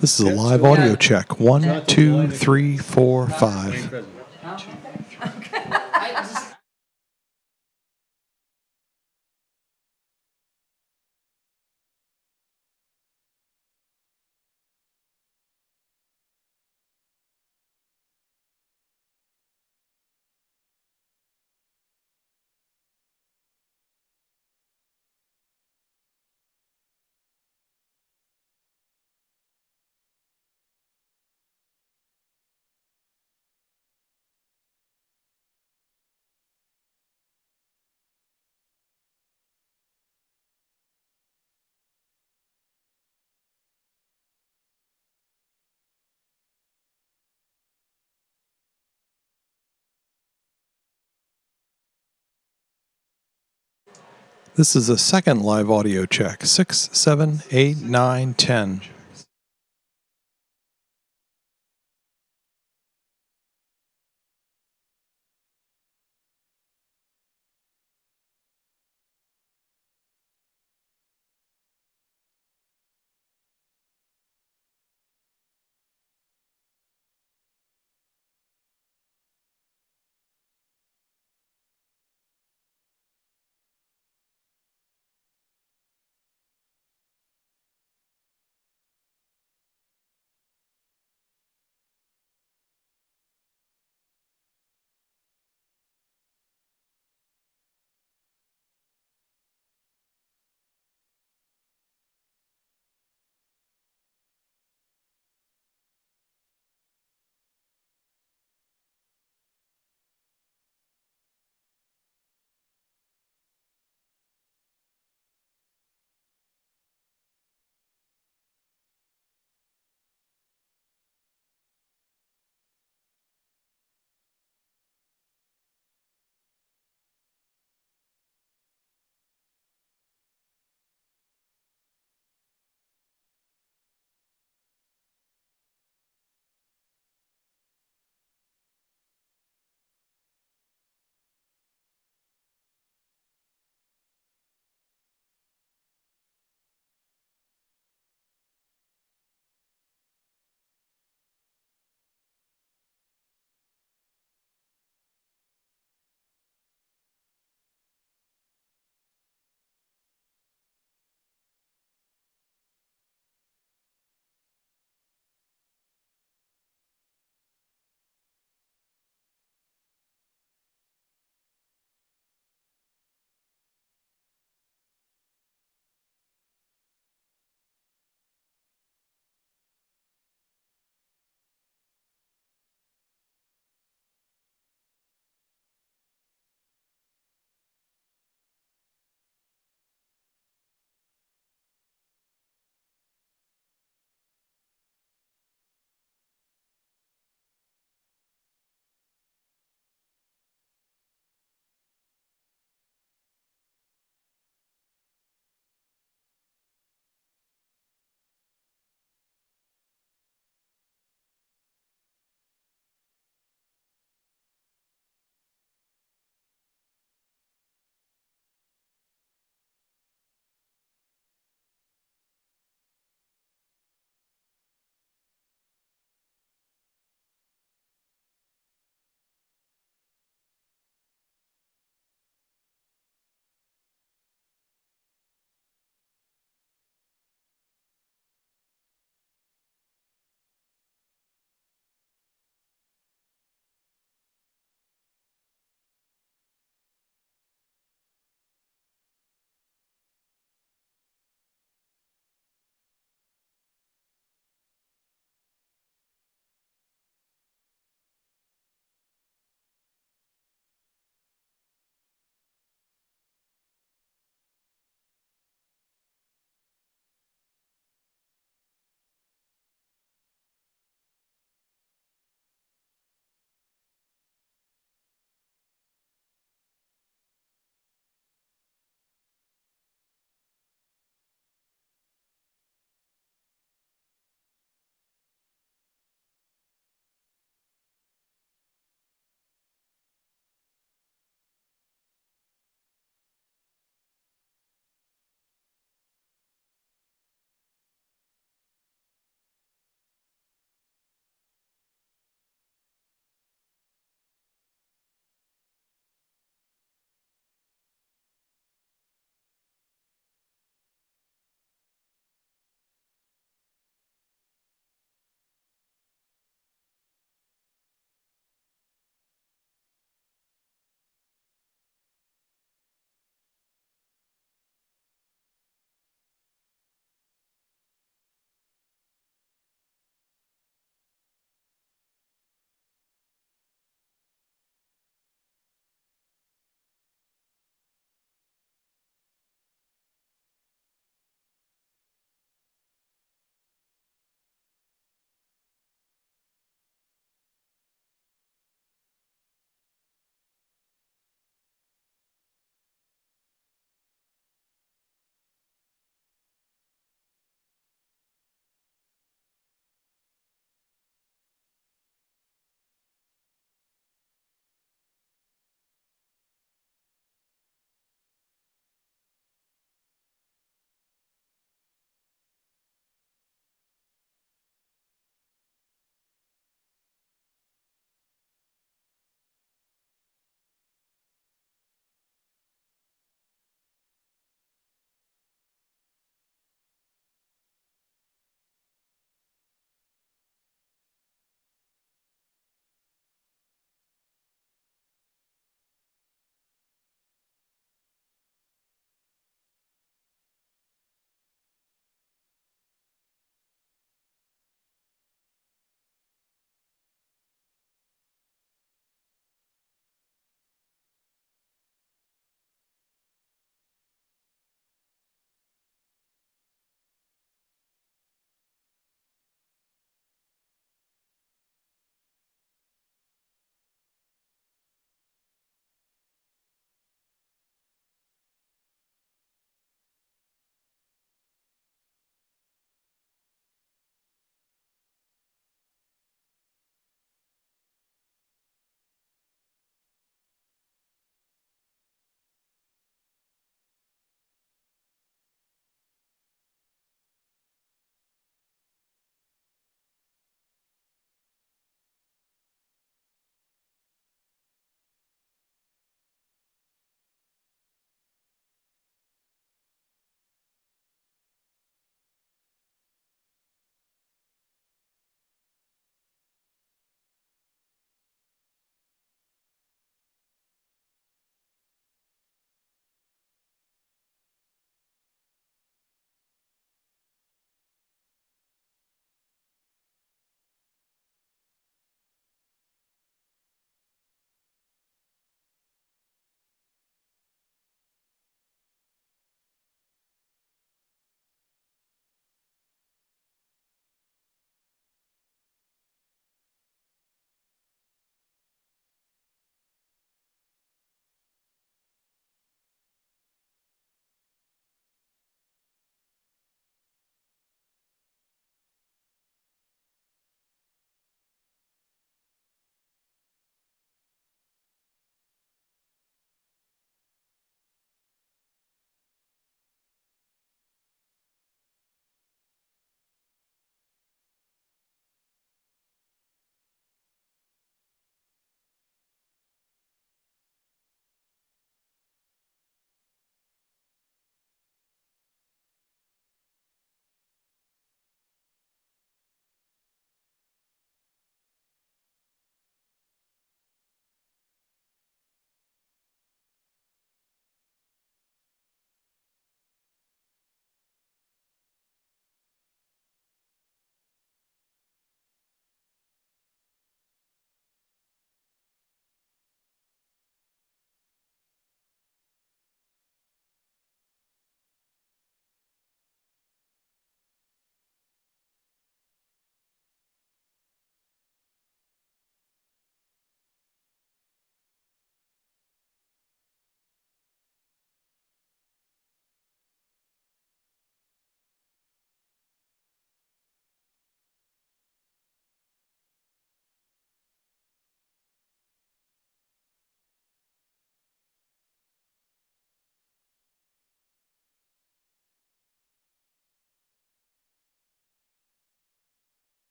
This is a live audio check. 1, 2, 3, 4, 5. This is a second live audio check. 6, 7, 8, 9, 10.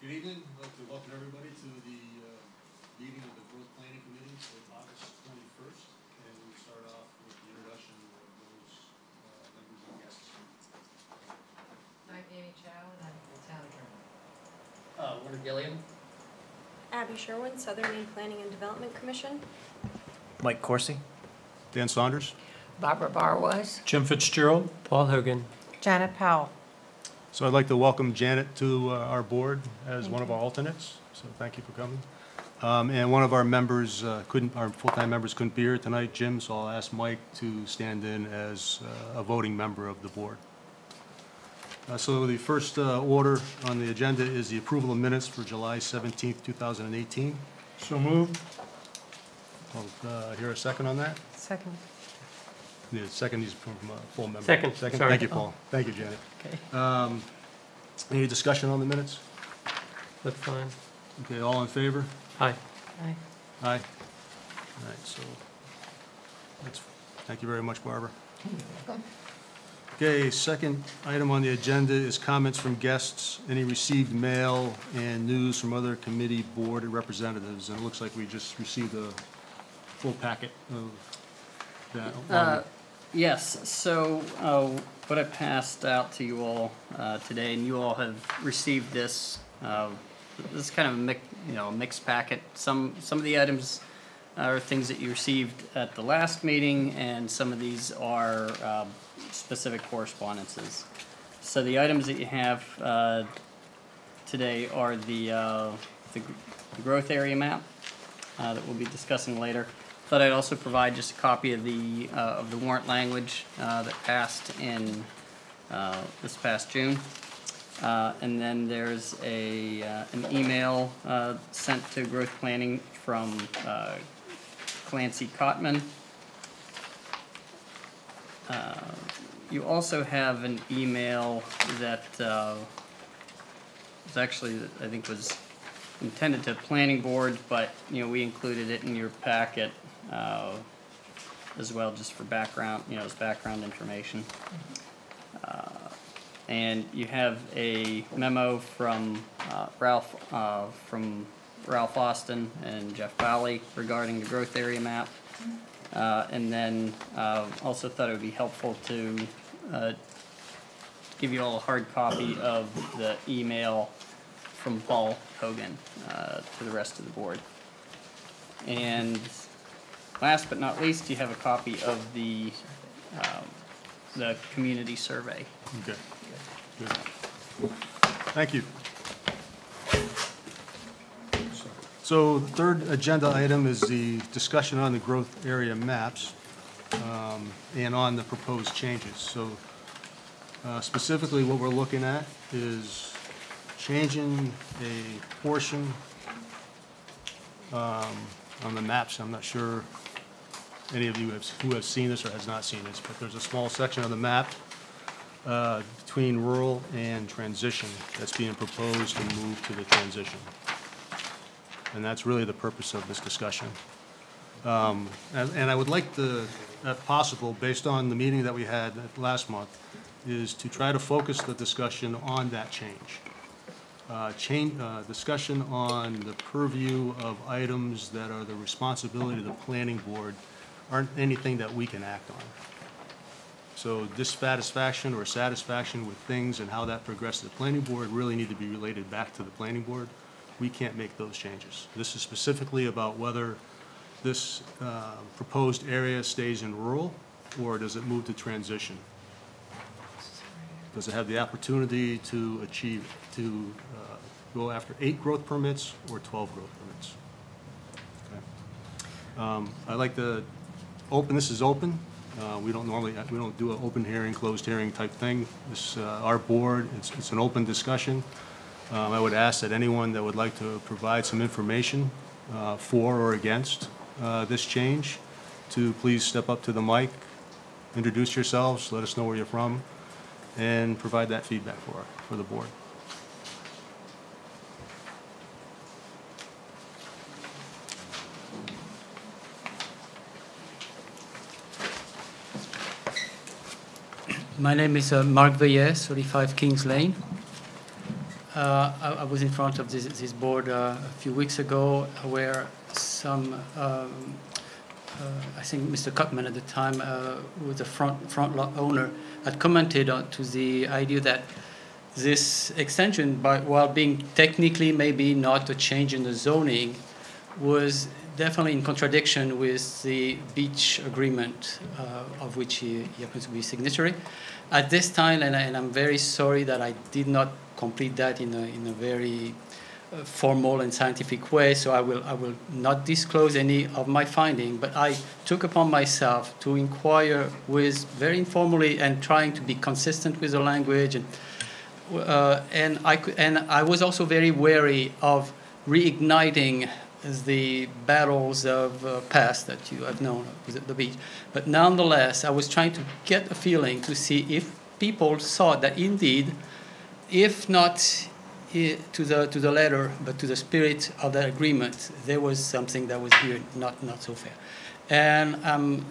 Good evening. I'd like to welcome everybody to the meeting of the Growth Planning Committee for August 21st. And we start off with the introduction of those members and guests. I'm Amy Chow, and I'm the town attorney. Warner Gilliam. Abby Sherwin, Southern Maine Planning and Development Commission. Mike Corsi. Dan Saunders. Barbara Barwise. Jim Fitzgerald. Paul Hogan. Janet Powell. So I'd like to welcome Janet to our board as one of our alternates. So thank you for coming. And one of our members our full-time members couldn't be here tonight, Jim, so I'll ask Mike to stand in as a voting member of the board. So the first order on the agenda is the approval of minutes for July 17th, 2018. So moved. I'll hear a second on that. Second. The second is from full member. Second, sorry. Thank you, Paul. Thank you, Janet. Okay. Any discussion on the minutes? That's fine. Okay, all in favor? Aye. Aye. Aye. All right, so thank you very much, Barbara. Okay, second item on the agenda is comments from guests, any received mail and news from other committee board representatives. And it looks like we just received a full packet of that. Yes, so what I passed out to you all today, and you all have received this. This is kind of a mixed packet. Some of the items are things that you received at the last meeting, and some of these are specific correspondences. So the items that you have today are the growth area map that we'll be discussing later. Thought I'd also provide just a copy of the warrant language that passed in this past June, and then there's an email sent to Growth Planning from Clancy Cotman. You also have an email that was actually, I think, was intended to planning board, but we included it in your packet as well, just for background, as background information. And you have a memo from Ralph Austin and Jeff Bowley regarding the growth area map. And then also thought it would be helpful to give you all a hard copy of the email from Paul Hogan to the rest of the board. And last but not least, you have a copy of the community survey. Okay. Good. Thank you. So the third agenda item is the discussion on the growth area maps and on the proposed changes. So specifically what we're looking at is changing a portion on the maps. I'm not sure any of you who have seen this or has not seen this, but there's a small section of the map between rural and transition that's being proposed to move to the transition. And that's really the purpose of this discussion. And I would like to, if possible, based on the meeting that we had last month, is to try to focus the discussion on that change. Discussion on the purview of items that are the responsibility of the planning board aren't anything that we can act on. So dissatisfaction or satisfaction with things and how that progresses to the planning board really need to be related back to the planning board. We can't make those changes. This is specifically about whether this proposed area stays in rural or does it move to transition? Does it have the opportunity to go after 8 growth permits or 12 growth permits? Okay. I'd like to open, this is open. We don't do an open hearing, closed hearing type thing. This, our board, it's an open discussion. I would ask that anyone that would like to provide some information for or against this change to please step up to the mic, introduce yourselves, let us know where you're from, and provide that feedback for the board. My name is Mark Veillet, 35 Kings Lane. I was in front of this board a few weeks ago where some, I think Mr. Cutman at the time, who was the front lot owner, had commented on to the idea that this extension, while being technically maybe not a change in the zoning, was definitely in contradiction with the beach agreement of which he happens to be signatory. At this time, and I'm very sorry that I did not complete that in a very formal and scientific way, so I will not disclose any of my finding, but I took upon myself to inquire with very informally and trying to be consistent with the language, and I was also very wary of reigniting the battles of past that you have known at the beach. But nonetheless, I was trying to get a feeling to see if people saw that indeed, if not to the letter, but to the spirit of that agreement, there was something that was here not so fair. And I'm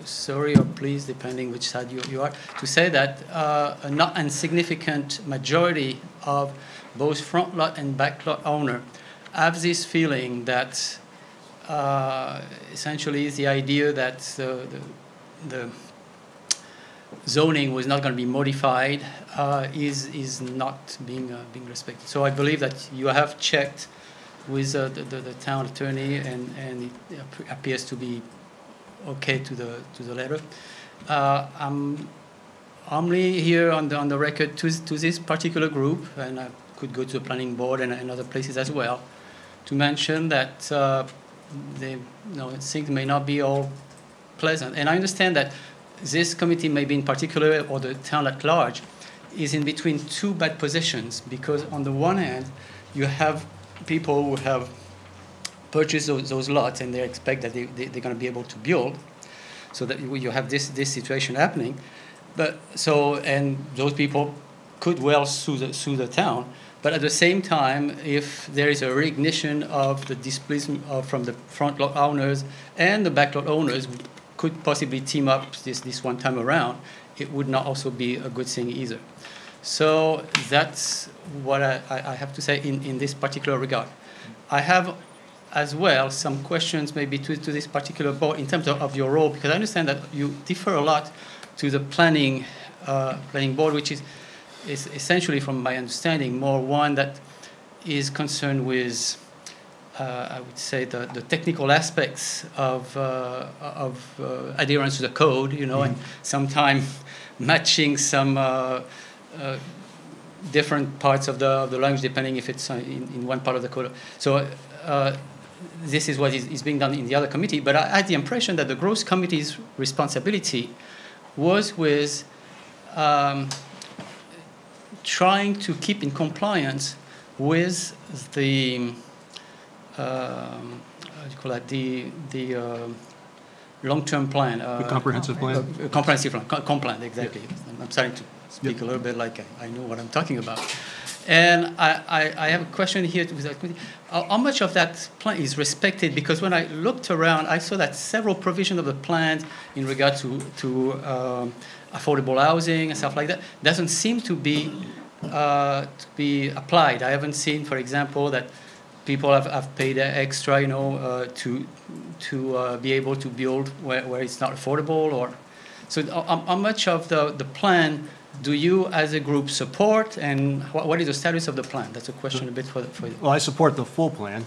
sorry or pleased, depending which side you are, to say that a not insignificant majority of both front lot and back lot owner have this feeling that essentially the idea that the zoning was not going to be modified is not being respected. So I believe that you have checked with the town attorney, and it appears to be okay to the letter. I'm only here on the record to this particular group, and I could go to the planning board and other places as well, to mention that things may not be all pleasant. And I understand that this committee, maybe in particular, or the town at large, is in between two bad positions, because on the one hand, you have people who have purchased those lots and they expect that they're going to be able to build, so that you have this situation happening. And those people could well sue the town. But at the same time, if there is a reignition of the displeasure from the front lot owners and the back lot owners, who could possibly team up this one time around, it would not also be a good thing either. So that's what I have to say in this particular regard. I have as well some questions maybe to this particular board in terms of your role, because I understand that you differ a lot to the planning board, which is essentially, from my understanding, more one that is concerned with, I would say, the technical aspects of adherence to the code, and sometimes matching some different parts of the language, depending if it's in one part of the code. So this is what is being done in the other committee. But I had the impression that the Growth Committee's responsibility was with trying to keep in compliance with the the long-term plan. The comprehensive plan? Comprehensive plan, complan, exactly. Yeah. I'm starting to speak a little bit like I know what I'm talking about. And I have a question here to that committee. How much of that plan is respected? Because when I looked around, I saw that several provisions of the plan in regard to affordable housing and stuff like that doesn't seem to be applied. I haven't seen, for example, that people have paid extra, to be able to build where it's not affordable. Or so, how much of the plan do you, as a group, support, and what is the status of the plan? That's a question a bit for you. Well, I support the full plan.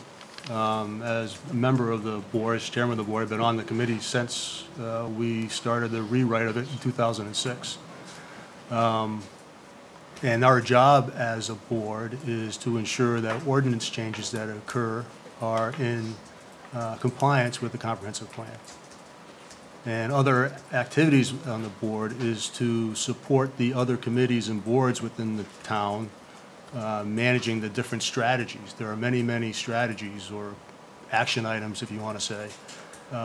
As a member of the board, as chairman of the board, I've been on the committee since we started the rewrite of it in 2006. And our job as a board is to ensure that ordinance changes that occur are in compliance with the comprehensive plan. And other activities on the board is to support the other committees and boards within the town managing the different strategies. There are many, many strategies or action items, if you want to say,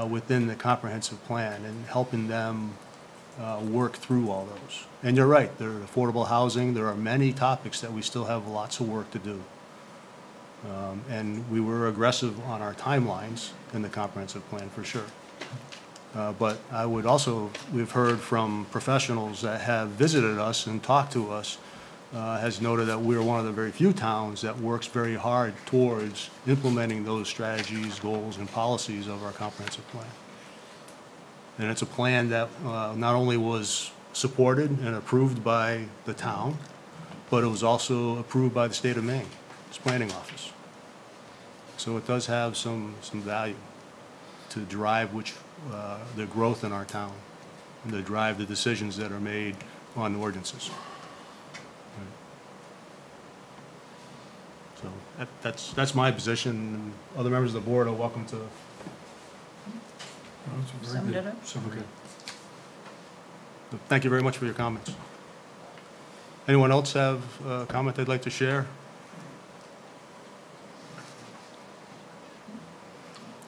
within the comprehensive plan, and helping them work through all those. And you're right, there are affordable housing. There are many topics that we still have lots of work to do. And we were aggressive on our timelines in the comprehensive plan, for sure. But I would also, we've heard from professionals that have visited us and talked to us has noted that we're one of the very few towns that works very hard towards implementing those strategies, goals, and policies of our comprehensive plan. And it's a plan that not only was supported and approved by the town, but it was also approved by the state of Maine, its planning office. So it does have some value to drive the growth in our town and to drive the decisions that are made on ordinances. So that's my position. Other members of the board are welcome to. Summed it up. Okay. Thank you very much for your comments. Anyone else have a comment they'd like to share?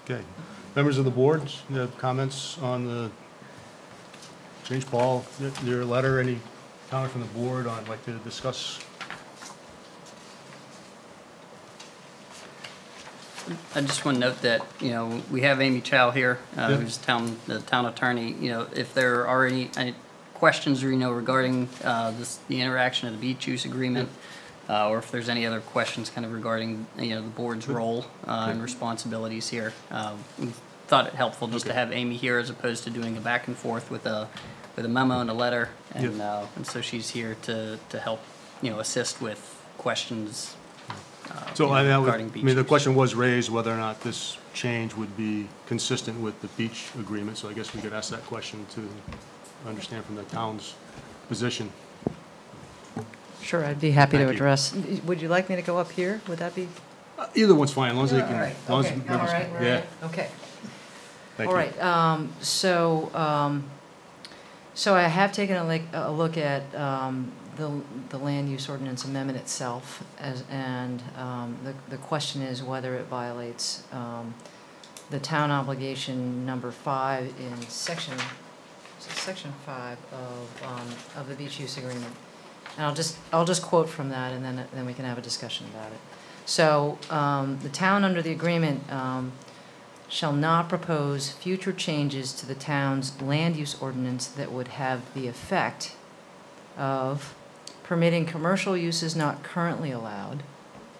Okay. Members of the board, you have comments on the change? Paul, your letter, any comment from the board on, like to discuss? I just want to note that, you know, we have Amy Chow here, Yeah. who's the town attorney. You know, if there are any questions, or, you know, regarding the interaction of the beach use agreement, or if there's any other questions kind of regarding, you know, the board's role and responsibilities here, we thought it helpful just to have Amy here as opposed to doing a back and forth with a memo and a letter, and so she's here to help, you know, assist with questions. So you know, I regarding beach mean, the use. question was raised whether or not this change would be consistent with the beach agreement, so I guess we could ask that question to understand from the town's position. Sure, I'd be happy to Thank you. address. Would you like me to go up here? Would that be? Either one's fine, as long as they All can. right, as long as okay, members all can- right, Yeah, okay. thank All you. right, so I have taken a look at the land use ordinance amendment itself, and the question is whether it violates the town obligation number 5 in section 5 of the beach use agreement. And I'll just quote from that, and then we can have a discussion about it. So the town under the agreement shall not propose future changes to the town's land use ordinance that would have the effect of permitting commercial uses not currently allowed.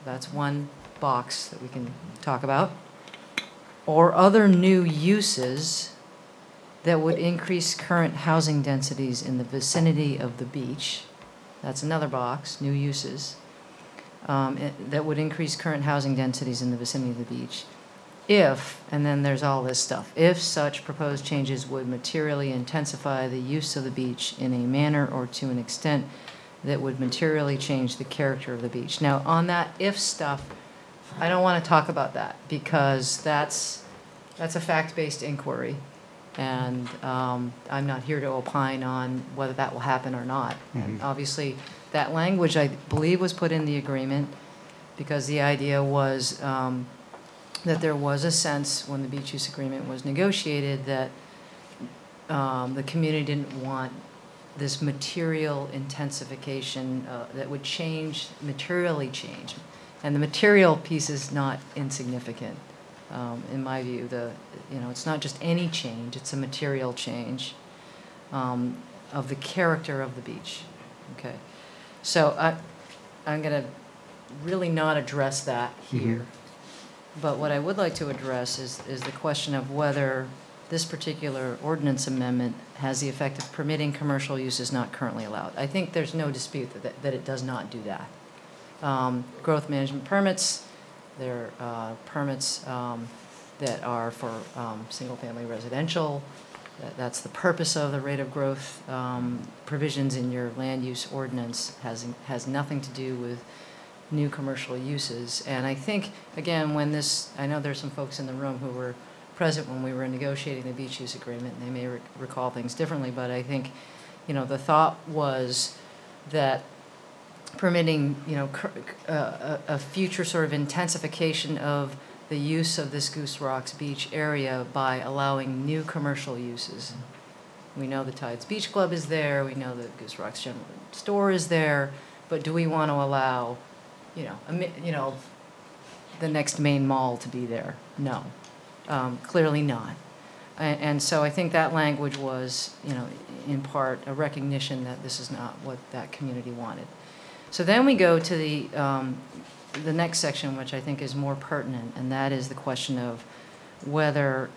That's one box that we can talk about. Or other new uses that would increase current housing densities in the vicinity of the beach. That's another box, new uses, that would increase current housing densities in the vicinity of the beach. If, and then there's all this stuff, if such proposed changes would materially intensify the use of the beach in a manner or to an extent that would materially change the character of the beach. Now, on that if stuff, I don't want to talk about that, because that's a fact-based inquiry. And I'm not here to opine on whether that will happen or not. And obviously, that language, I believe, was put in the agreement because the idea was that there was a sense when the beach use agreement was negotiated that the community didn't want this material intensification that would materially change. And the material piece is not insignificant. In my view, it's not just any change, it's a material change of the character of the beach. Okay, so I'm going to really not address that here. But what I would like to address is the question of whether this particular ordinance amendment has the effect of permitting commercial uses not currently allowed. I think there's no dispute that it does not do that. Growth management permits, there are permits that are for single-family residential. That's the purpose of the rate of growth provisions in your land use ordinance. Has nothing to do with new commercial uses. And I think, again, I know there's some folks in the room who were present when we were negotiating the beach use agreement, and they may recall things differently, but I think, the thought was that permitting, a future sort of intensification of the use of this Goose Rocks Beach area by allowing new commercial uses. We know the Tides Beach Club is there, we know the Goose Rocks General Store is there, but do we want to allow, the next main mall to be there? No, clearly not. And so I think that language was, in part a recognition that this is not what that community wanted. So then we go to the next section, which I think is more pertinent, and that is the question of whether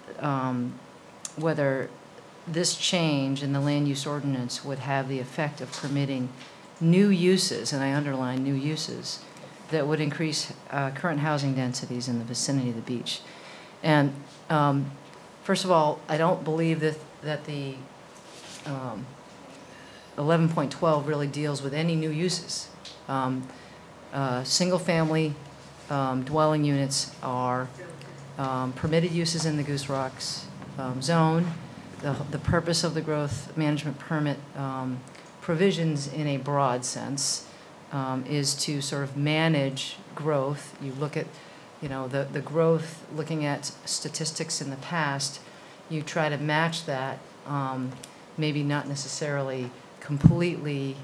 this change in the land use ordinance would have the effect of permitting new uses, and I underline new uses, that would increase current housing densities in the vicinity of the beach. And first of all, I don't believe that the 11.12 really deals with any new uses. Single-family dwelling units are permitted uses in the Goose Rocks zone. The purpose of the growth management permit provisions in a broad sense is to sort of manage growth. You look at, the growth, looking at statistics in the past, you try to match that, maybe not necessarily completely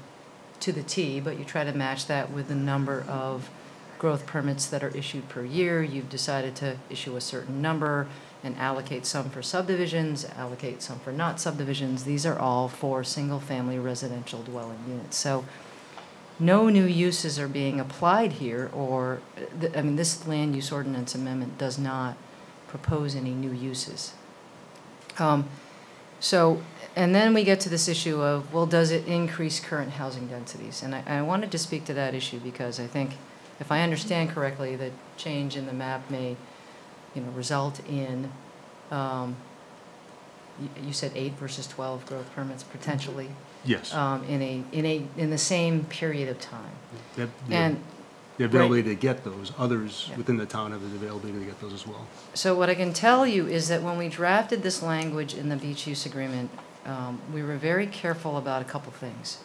to the T, but you try to match that with the number of growth permits that are issued per year. You've decided to issue a certain number and allocate some for subdivisions, allocate some for not subdivisions. These are all for single-family residential dwelling units. So no new uses are being applied here, or, this land use ordinance amendment does not propose any new uses. And then we get to this issue of, well, does it increase current housing densities? And I wanted to speak to that issue because I think, if I understand correctly, the change in the map may, result in, you said 8 versus 12 growth permits potentially. Yes. In the same period of time. And The ability to get those, others within the town have the availability to get those as well. So what I can tell you is that when we drafted this language in the beach use agreement, we were very careful about a couple things.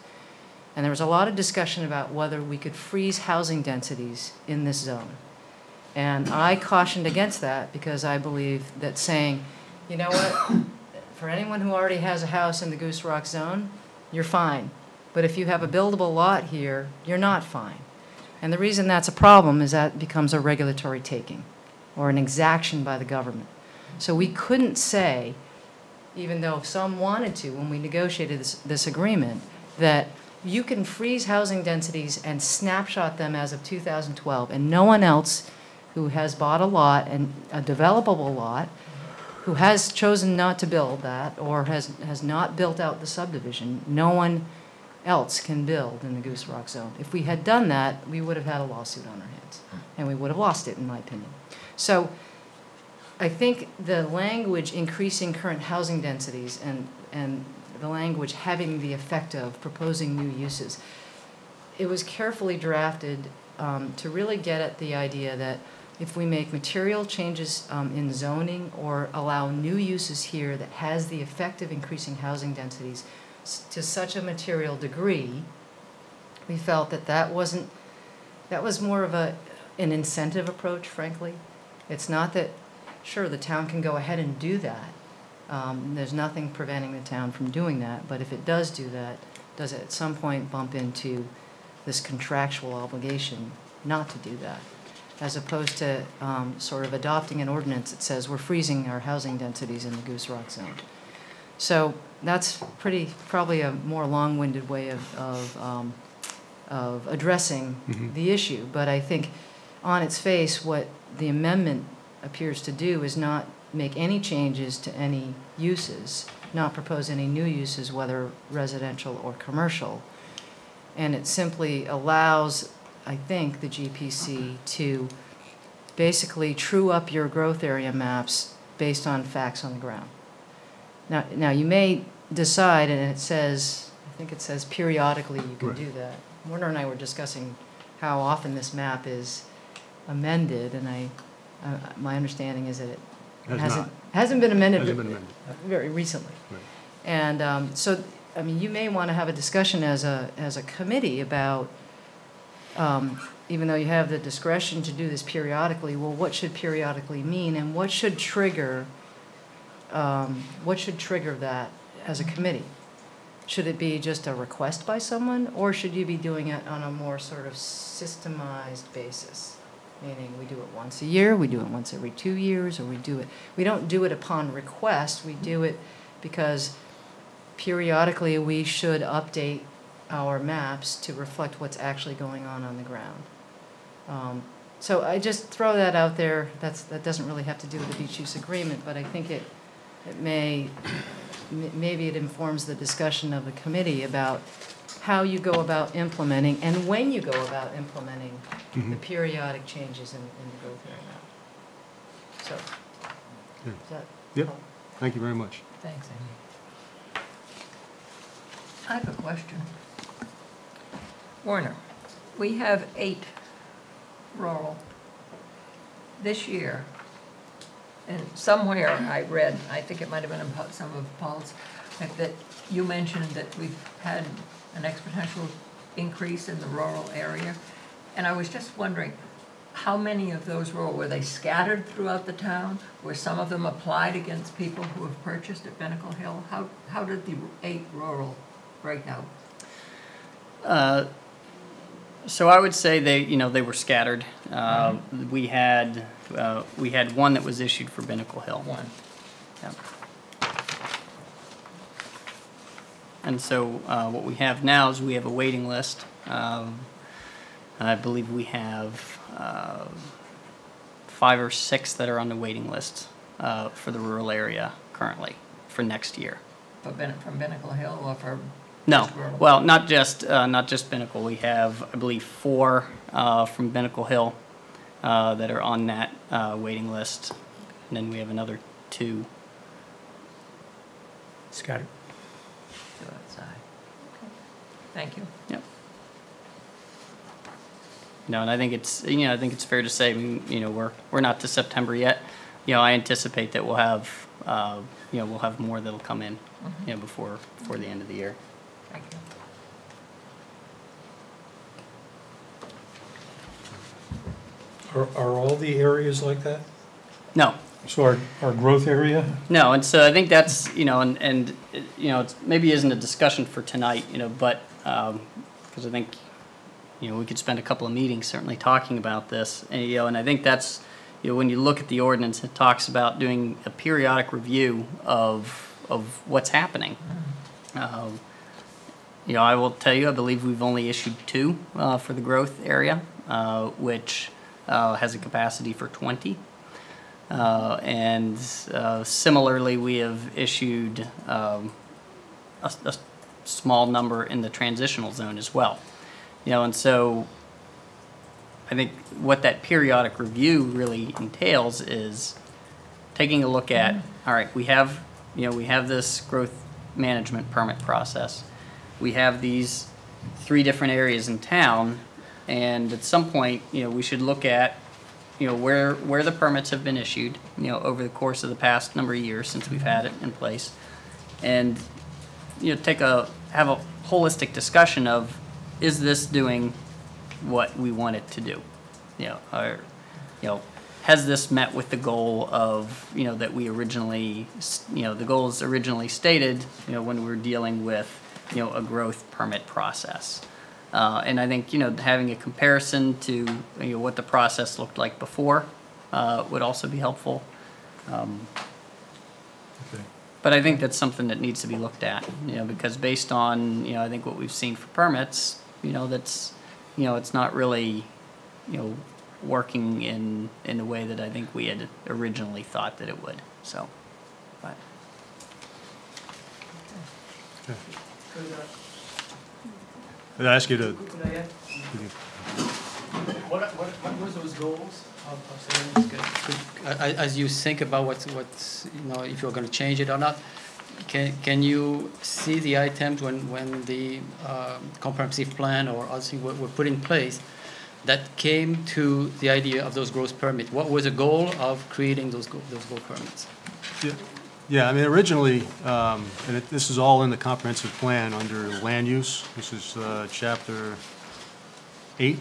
And there was a lot of discussion about whether we could freeze housing densities in this zone. And I cautioned against that because I believe that saying, you know what, for anyone who already has a house in the Goose Rock zone, you're fine. But if you have a buildable lot here, you're not fine. And the reason that's a problem is that it becomes a regulatory taking or an exaction by the government. So we couldn't say, even though some wanted to when we negotiated this agreement, that you can freeze housing densities and snapshot them as of 2012, and no one else who has bought a lot, and a developable lot, who has chosen not to build that or has not built out the subdivision, no one else can build in the Goose Rock zone. If we had done that, we would have had a lawsuit on our hands, and we would have lost it, in my opinion. So I think the language increasing current housing densities and the language having the effect of proposing new uses, it was carefully drafted to really get at the idea that if we make material changes in zoning or allow new uses here that has the effect of increasing housing densities to such a material degree, we felt that was more of an incentive approach, frankly. It's not that, sure, the town can go ahead and do that. There's nothing preventing the town from doing that, but if it does do that, does it at some point bump into this contractual obligation not to do that, as opposed to sort of adopting an ordinance that says we're freezing our housing densities in the Goose Rock zone. So that's probably a more long-winded way of addressing the issue. But I think on its face, what the amendment appears to do is not make any changes to any uses, not propose any new uses, whether residential or commercial. And it simply allows, I think, the GPC to basically true up your growth area maps based on facts on the ground. Now you may decide, and it says, I think it says periodically you can do that. Warner and I were discussing how often this map is amended, and my understanding is that it hasn't been amended very recently. Right. And so, you may want to have a discussion as a committee about, even though you have the discretion to do this periodically, well, what should periodically mean, and what should trigger that as a committee? Should it be just a request by someone, or should you be doing it on a more sort of systemized basis? Meaning we do it once a year, we do it once every 2 years, or we don't do it upon request, we do it because periodically we should update our maps to reflect what's actually going on the ground. So I just throw that out there. That doesn't really have to do with the beach use agreement, but I think it maybe it informs the discussion of the committee about how you go about implementing and when you go about implementing the periodic changes in the growth area. So, Good. does that Yep. help? Thank you very much. Thanks, Amy. I have a question. Warner, we have 8 rural this year. And somewhere I read, I think it might have been in some of Paul's, that you mentioned that we've had an exponential increase in the rural area. And I was just wondering, how many of those rural, were they scattered throughout the town? Were some of them applied against people who have purchased at Binnacle Hill? How did the 8 rural break out? So I would say they were scattered. We had one that was issued for Binnacle Hill. One. Yep. And so what we have now is we have a waiting list. I believe we have 5 or 6 that are on the waiting list for the rural area currently for next year. From Binnacle Hill or for? No, just rural? well, not just Binnacle. We have, I believe, 4 from Binnacle Hill that are on that waiting list, and then we have another 2. Scott. Two outside. Okay. Thank you. Yep. No, and I think it's fair to say, we're not to September yet. I anticipate that we'll have more that'll come in, before the end of the year. Thank you. Are all the areas like that? No, So our growth area? no, and so I think that's it's maybe isn't a discussion for tonight, but because I think we could spend a couple of meetings certainly talking about this, and I think that's when you look at the ordinance, it talks about doing a periodic review of what's happening. I will tell you, I believe we've only issued 2 for the growth area, which has a capacity for 20. And similarly, we have issued a small number in the transitional zone as well. And so I think what that periodic review really entails is taking a look at, all right, we have this growth management permit process. We have these 3 different areas in town, and at some point, we should look at, where the permits have been issued, over the course of the past number of years since we've had it in place, and have a holistic discussion of, is this doing what we want it to do? Has this met with the goal of, that we originally, the goals originally stated, when we were dealing with, a growth permit process. And I think, having a comparison to, what the process looked like before would also be helpful. Okay. But I think that's something that needs to be looked at, because based on, I think what we've seen for permits, that's, it's not really, working in the way that I think we had originally thought that it would, so, but. I'd ask you to, Could I ask? What was those goals of saying this? As you think about what's if you're going to change it or not, can you see the items when the comprehensive plan or other things were put in place that came to the idea of those growth permits? What was the goal of creating those growth permits? yeah, I mean, originally, this is all in the comprehensive plan under land use. This is chapter 8,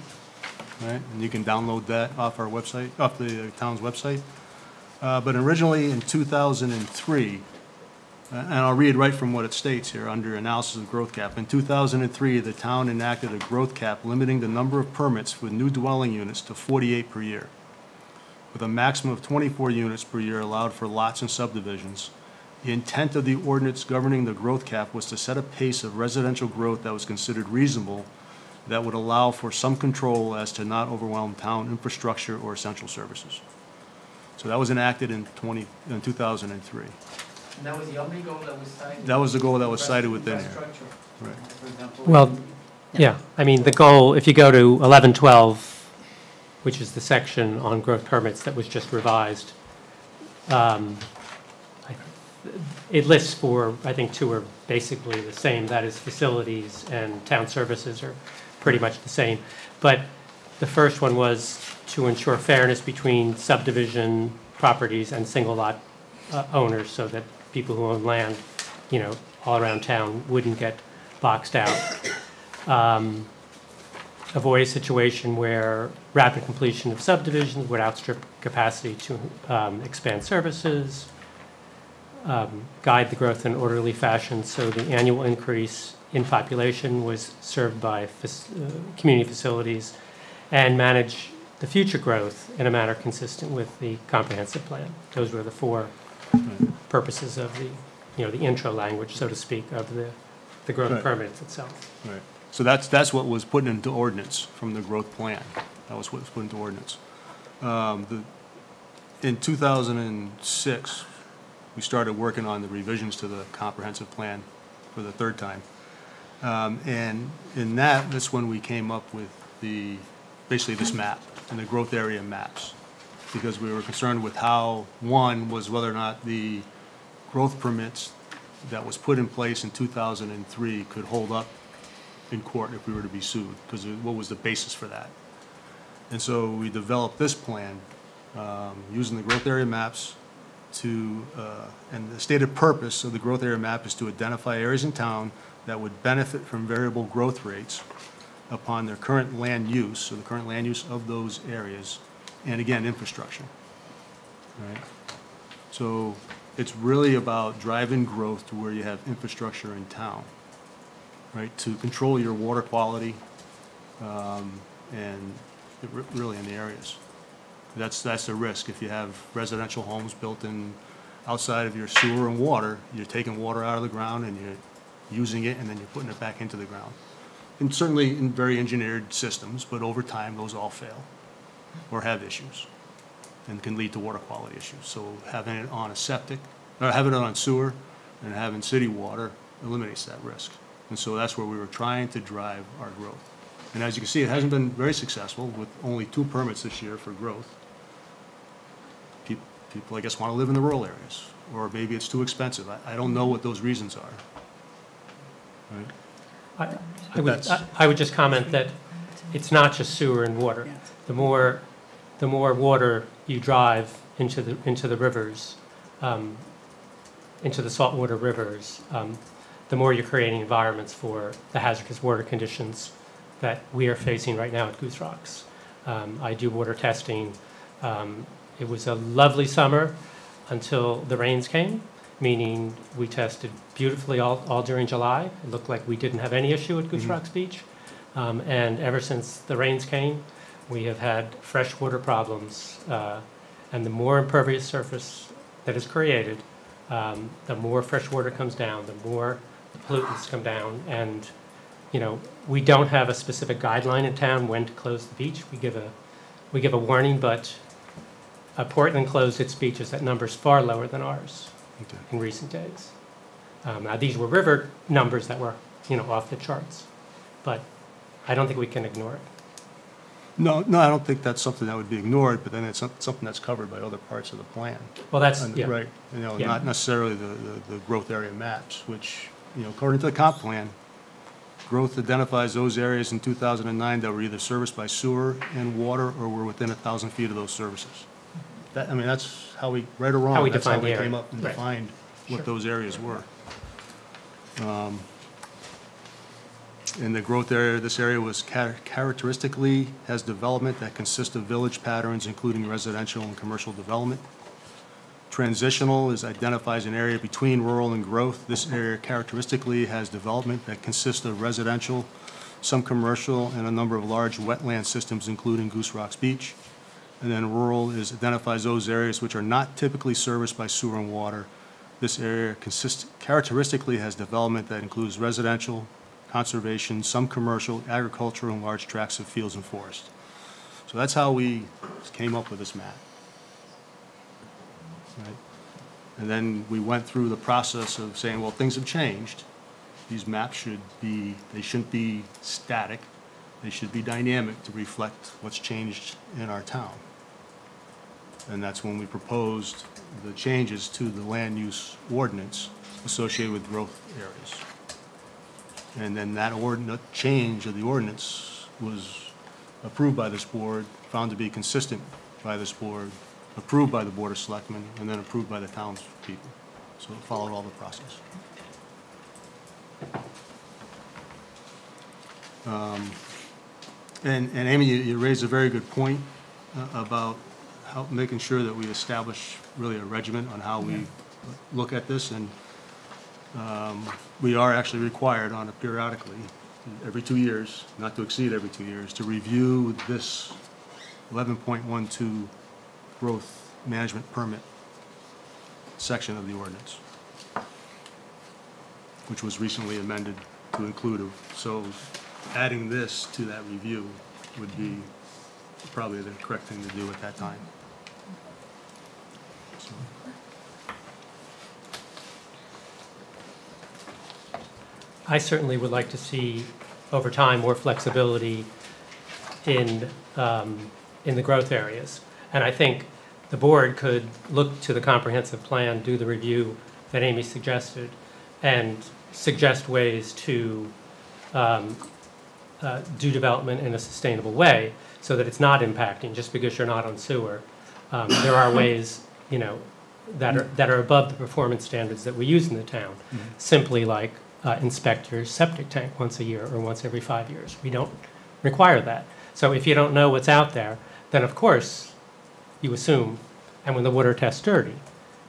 right? And you can download that off our website, off the town's website. But originally in 2003, and I'll read right from what it states here under analysis of growth cap. In 2003, the town enacted a growth cap limiting the number of permits with new dwelling units to 48 per year, with a maximum of 24 units per year allowed for lots and subdivisions, The intent of the ordinance governing the growth cap was to set a pace of residential growth that was considered reasonable, that would allow for some control as to not overwhelm town infrastructure or essential services. So that was enacted in 2003. And that was the only goal that was cited? That was the goal that was cited within here. Infrastructure, Right. for example. Well, yeah, I mean, the goal, if you go to 1112, which is the section on growth permits that was just revised, it lists for, I think, two are basically the same, that is facilities and town services are pretty much the same. But the first one was to ensure fairness between subdivision properties and single lot owners, so that people who own land, you know, all around town wouldn't get boxed out. Avoid a situation where rapid completion of subdivisions would outstrip capacity to expand services. Guide the growth in an orderly fashion so the annual increase in population was served by community facilities, and manage the future growth in a manner consistent with the comprehensive plan. Those were the four purposes of the, you know, the intro language, so to speak, of the growth Right. permits itself. Right. So that's what was put into ordinance from the growth plan. That was what was put into ordinance. In 2006, we started working on the revisions to the comprehensive plan for the third time. And in that's when we came up with basically this map and the growth area maps. Because we were concerned with how, one, was whether or not the growth permits that was put in place in 2003 could hold up in court if we were to be sued, because what was the basis for that? And so we developed this plan using the growth area maps and the stated purpose of the growth area map is to identify areas in town that would benefit from variable growth rates upon their current land use, so the current land use of those areas, and again, infrastructure. Right? So it's really about driving growth to where you have infrastructure in town, right? To control your water quality, and really in the areas. That's the risk. If you have residential homes built in outside of your sewer and water, you're taking water out of the ground and you're using it and then you're putting it back into the ground. And certainly in very engineered systems, but over time those all fail or have issues and can lead to water quality issues. So having it on a septic, or having it on sewer and having city water eliminates that risk. And so that's where we were trying to drive our growth. And as you can see, it hasn't been very successful with only 2 permits this year for growth. People, I guess, want to live in the rural areas, or maybe it's too expensive. I don't know what those reasons are. Right? I would just comment that it's not just sewer and water. The more water you drive into the rivers, into the saltwater rivers, the more you're creating environments for the hazardous water conditions that we are facing right now at Goose Rocks. I do water testing. It was a lovely summer until the rains came, meaning we tested beautifully all during July. It looked like we didn't have any issue at Goose Rocks Beach. And ever since the rains came, we have had freshwater problems. And the more impervious surface that is created, the more fresh water comes down, the more the pollutants come down. And, you know, we don't have a specific guideline in town when to close the beach. We give a warning, but Portland closed its beaches at numbers far lower than ours in recent days. Now, these were river numbers that were, you know, off the charts, but I don't think we can ignore it. No, I don't think that's something that would be ignored, but then it's something that's covered by other parts of the plan. Well, that's, yeah. Right, you know, Yeah. not necessarily the growth area maps, which, you know, according to the comp plan, growth identifies those areas in 2009 that were either serviced by sewer and water or were within 1,000 feet of those services. I mean, that's how we, right or wrong, How we that's how define we the came area. up and Right. defined what Sure. those areas were. In the growth area, this area was characteristically has development that consists of village patterns, including residential and commercial development. Transitional identifies an area between rural and growth. This area characteristically has development that consists of residential, some commercial, and a number of large wetland systems, including Goose Rocks Beach. And then rural identifies those areas which are not typically serviced by sewer and water, This area characteristically has development that includes residential, conservation, some commercial, agricultural, and large tracts of fields and forest. So that's how we came up with this map. Right? And then we went through the process of saying, well, things have changed. These maps they shouldn't be static. They should be dynamic to reflect what's changed in our town. And that's when we proposed the changes to the land use ordinance associated with growth areas. And then that change of the ordinance was approved by this board, found to be consistent by this board, approved by the Board of Selectmen, and then approved by the townspeople. So it followed all the process. And Amy, you raised a very good point about making sure that we establish really a regimen on how we look at this. And we are actually required on a periodically, every 2 years, not to exceed every 2 years, to review this 11.12 growth management permit section of the ordinance, which was recently amended to include. So adding this to that review would be probably the correct thing to do at that time. So. I certainly would like to see, over time, more flexibility in the growth areas. And I think the board could look to the comprehensive plan, do the review that Amy suggested, and suggest ways to do development in a sustainable way so that it's not impacting just because you're not on sewer. There are ways, that are above the performance standards that we use in the town, simply like inspect your septic tank once a year or once every 5 years. We don't require that. So if you don't know what's out there, then of course you assume, and when the water test's dirty.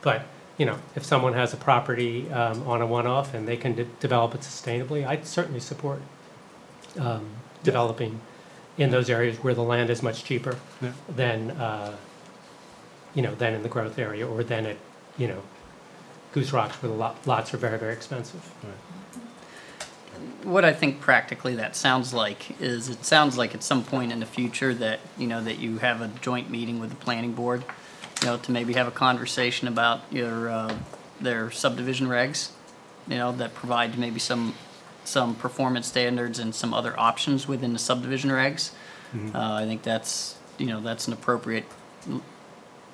But if someone has a property on a one-off and they can develop it sustainably, I'd certainly support developing in those areas where the land is much cheaper than than in the growth area, or than at Goose Rocks, where the lots are very, very expensive. Right. What I think practically that sounds like is, it sounds like at some point in the future that, that you have a joint meeting with the planning board, to maybe have a conversation about their subdivision regs, that provide maybe some performance standards and some other options within the subdivision regs. I think that's, that's an appropriate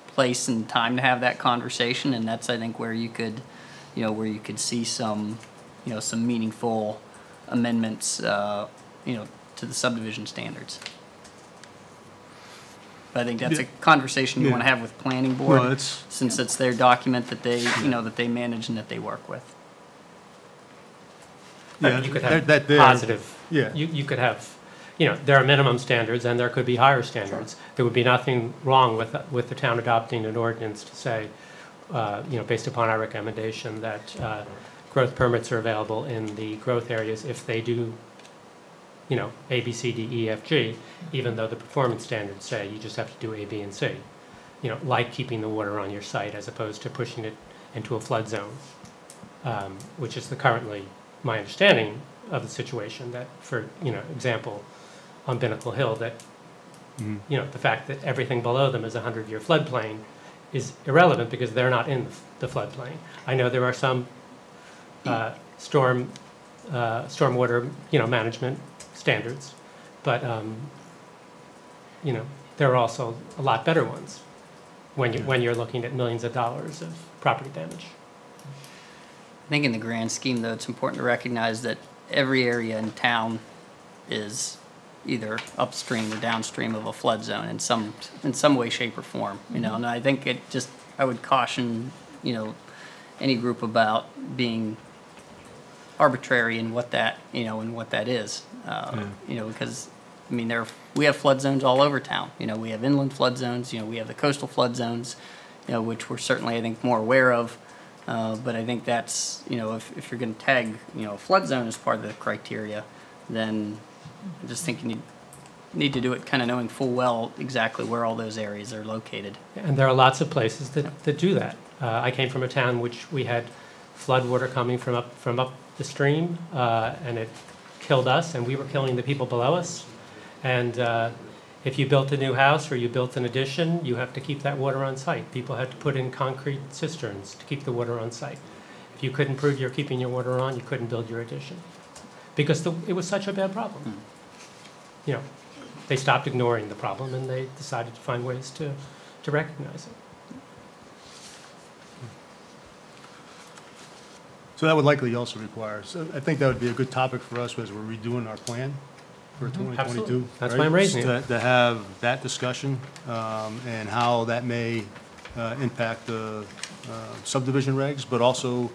place and time to have that conversation, and that's, I think, where you could, where you could see some, some meaningful amendments, to the subdivision standards. But I think that's a conversation you want to have with planning board, No, since it's their document that they, that they manage and that they work with. Yeah, You could have that there. positive. Yeah. You could have, there are minimum standards and there could be higher standards. There would be nothing wrong with the town adopting an ordinance to say, based upon our recommendation, that growth permits are available in the growth areas if they do, A, B, C, D, E, F, G, even though the performance standards say you just have to do A, B, and C. Like keeping the water on your site as opposed to pushing it into a flood zone, which is currently my understanding of the situation. That, for example, on Binnacle Hill, that the fact that everything below them is a 100-year floodplain is irrelevant because they're not in the floodplain. I know there are some stormwater management standards, but there are also a lot better ones when you're looking at millions of dollars of property damage. I think in the grand scheme, though, it's important to recognize that every area in town is either upstream or downstream of a flood zone in some way, shape, or form. And I think I would caution, any group about being arbitrary in what that, is. Because we have flood zones all over town. We have inland flood zones. We have the coastal flood zones, which we're certainly, I think, more aware of. But I think that's, if you're going to tag, a flood zone as part of the criteria, then I'm just thinking need to do it kind of knowing full well exactly where all those areas are located. And there are lots of places that do that. I came from a town which we had floodwater coming from up the stream, and it killed us, and we were killing the people below us. And if you built a new house or you built an addition, you have to keep that water on site. People had to put in concrete cisterns to keep the water on site. If you couldn't prove you're keeping your water on, you couldn't build your addition, because it was such a bad problem. You know, they stopped ignoring the problem and they decided to find ways to recognize it. So that would likely also require, so I think that would be a good topic for us as we're redoing our plan for 2022. Absolutely. That's right? why I'm raising it. To have that discussion and how that may impact the subdivision regs, but also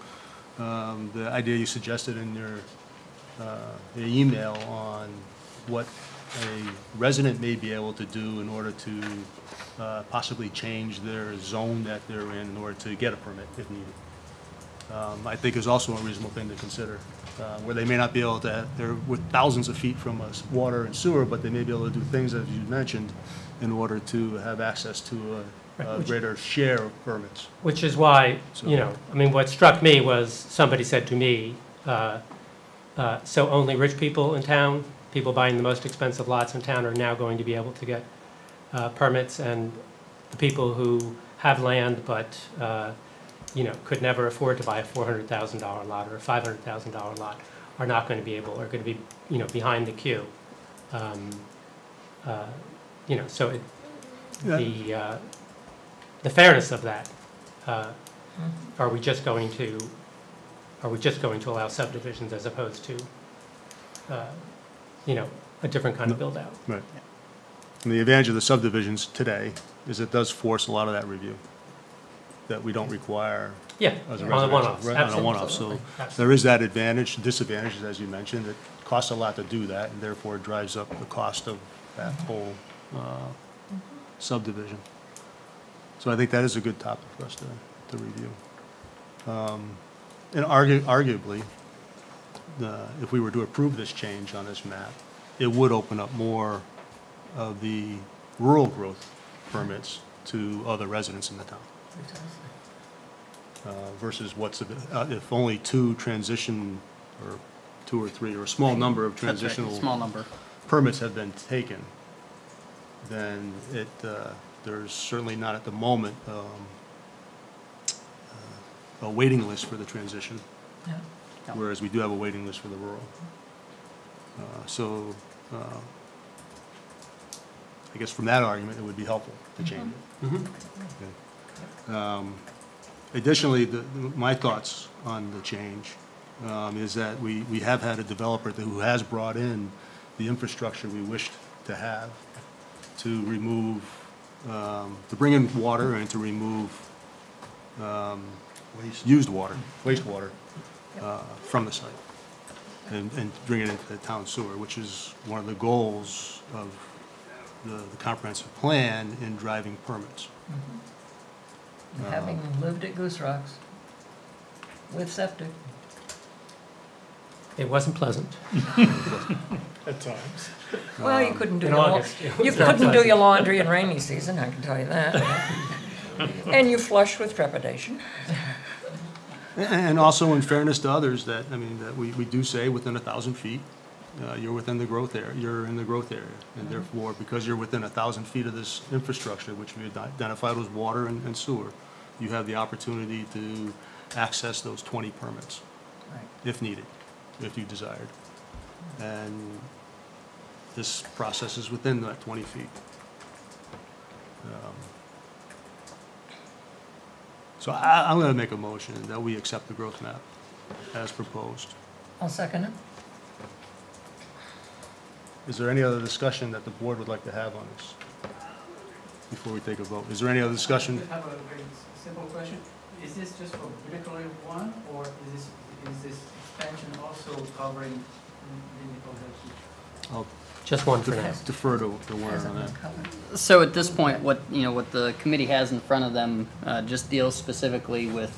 the idea you suggested in your email on what a resident may be able to do in order to possibly change their zone that they're in order to get a permit if needed. I think is also a reasonable thing to consider, where they may not be able to, they're with thousands of feet from us, water and sewer, but they may be able to do things, as you mentioned, in order to have access to a greater share of permits. Which is why, you know, I mean, what struck me was somebody said to me, so only rich people in town, people buying the most expensive lots in town, are now going to be able to get permits, and the people who have land but you know, could never afford to buy a $400,000 lot or a $500,000 lot are not going to be able, are going to be, you know, behind the queue. You know, so the fairness of that, are we just going to allow subdivisions as opposed to, you know, a different kind of build out? Right. And the advantage of the subdivisions today is it does force a lot of that review that we don't require Yeah, as a on the residential. one-offs, Right, on a one-off. So absolutely. there is that advantage, disadvantages, as you mentioned. It costs a lot to do that, and therefore it drives up the cost of that whole subdivision. So I think that is a good topic for us to review. And arguably, if we were to approve this change on this map, it would open up more of the rural growth permits to other residents in the town. Versus if only two transition, or two or three, or a small number of That's right, transitional small number. permits have been taken, then there's certainly not at the moment a waiting list for the transition, Yeah. whereas we do have a waiting list for the rural. I guess from that argument, it would be helpful to change it. Okay. Additionally, my thoughts on the change is that we have had a developer who has brought in the infrastructure we wished to have to remove, to bring in water and to remove used water, wastewater from the site and bring it into the town sewer, which is one of the goals of the comprehensive plan in driving permits. Having lived at Goose Rocks with septic. It wasn't pleasant. At times. Well, you couldn't do In your August, it was you not couldn't do pleasant. your laundry in rainy season, I can tell you that. And you flush with trepidation. And also in fairness to others, that we do say within 1,000 feet, you're within the growth area, you're in the growth area. And therefore, because you're within 1,000 feet of this infrastructure, which we identified as water and sewer, you have the opportunity to access those 20 permits, Right. if needed, if you desired. And this process is within that 20 feet. So I'm going to make a motion that we accept the growth map as proposed. I'll second it. Is there any other discussion that the board would like to have on this before we take a vote? Is there any other discussion? I have a very simple question. Is this just for Critical Area 1, or is this expansion also covering Critical Area 2? I'll Just one for now. defer to Warren Hasn't on been that. covered. So at this point, what the committee has in front of them just deals specifically with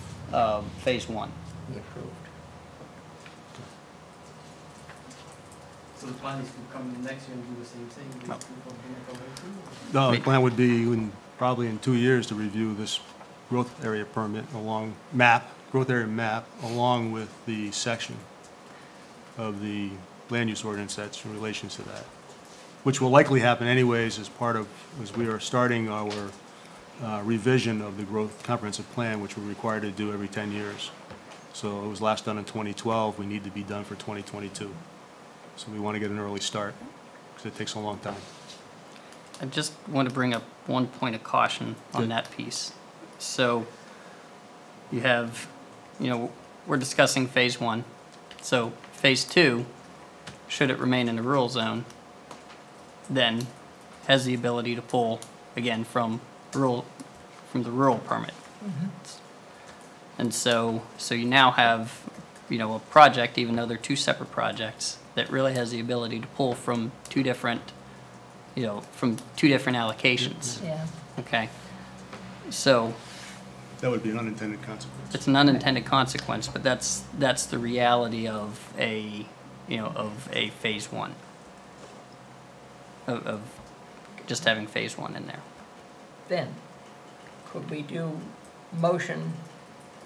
phase one. Be approved. So the plan is to come next year and do the same thing, basically for Pinnacle Hill too? No, the plan would be probably in 2 years to review this growth area permit growth area map, along with the section of the land use ordinance that's in relation to that, which will likely happen anyways as we are starting our revision of the growth comprehensive plan, which we're required to do every 10 years. So it was last done in 2012. We need to be done for 2022. So we want to get an early start because it takes a long time. I just want to bring up one point of caution on Good. that piece. So you have, we're discussing phase 1. So phase 2, should it remain in the rural zone, then has the ability to pull again from the rural permit. And so you now have, a project, even though they're 2 separate projects, that really has the ability to pull from 2 different, from 2 different allocations. Yeah. Okay. So That would be an unintended consequence. it's an unintended consequence, but that's the reality of a phase 1. Of just having phase 1 in there. Then, could we do motion,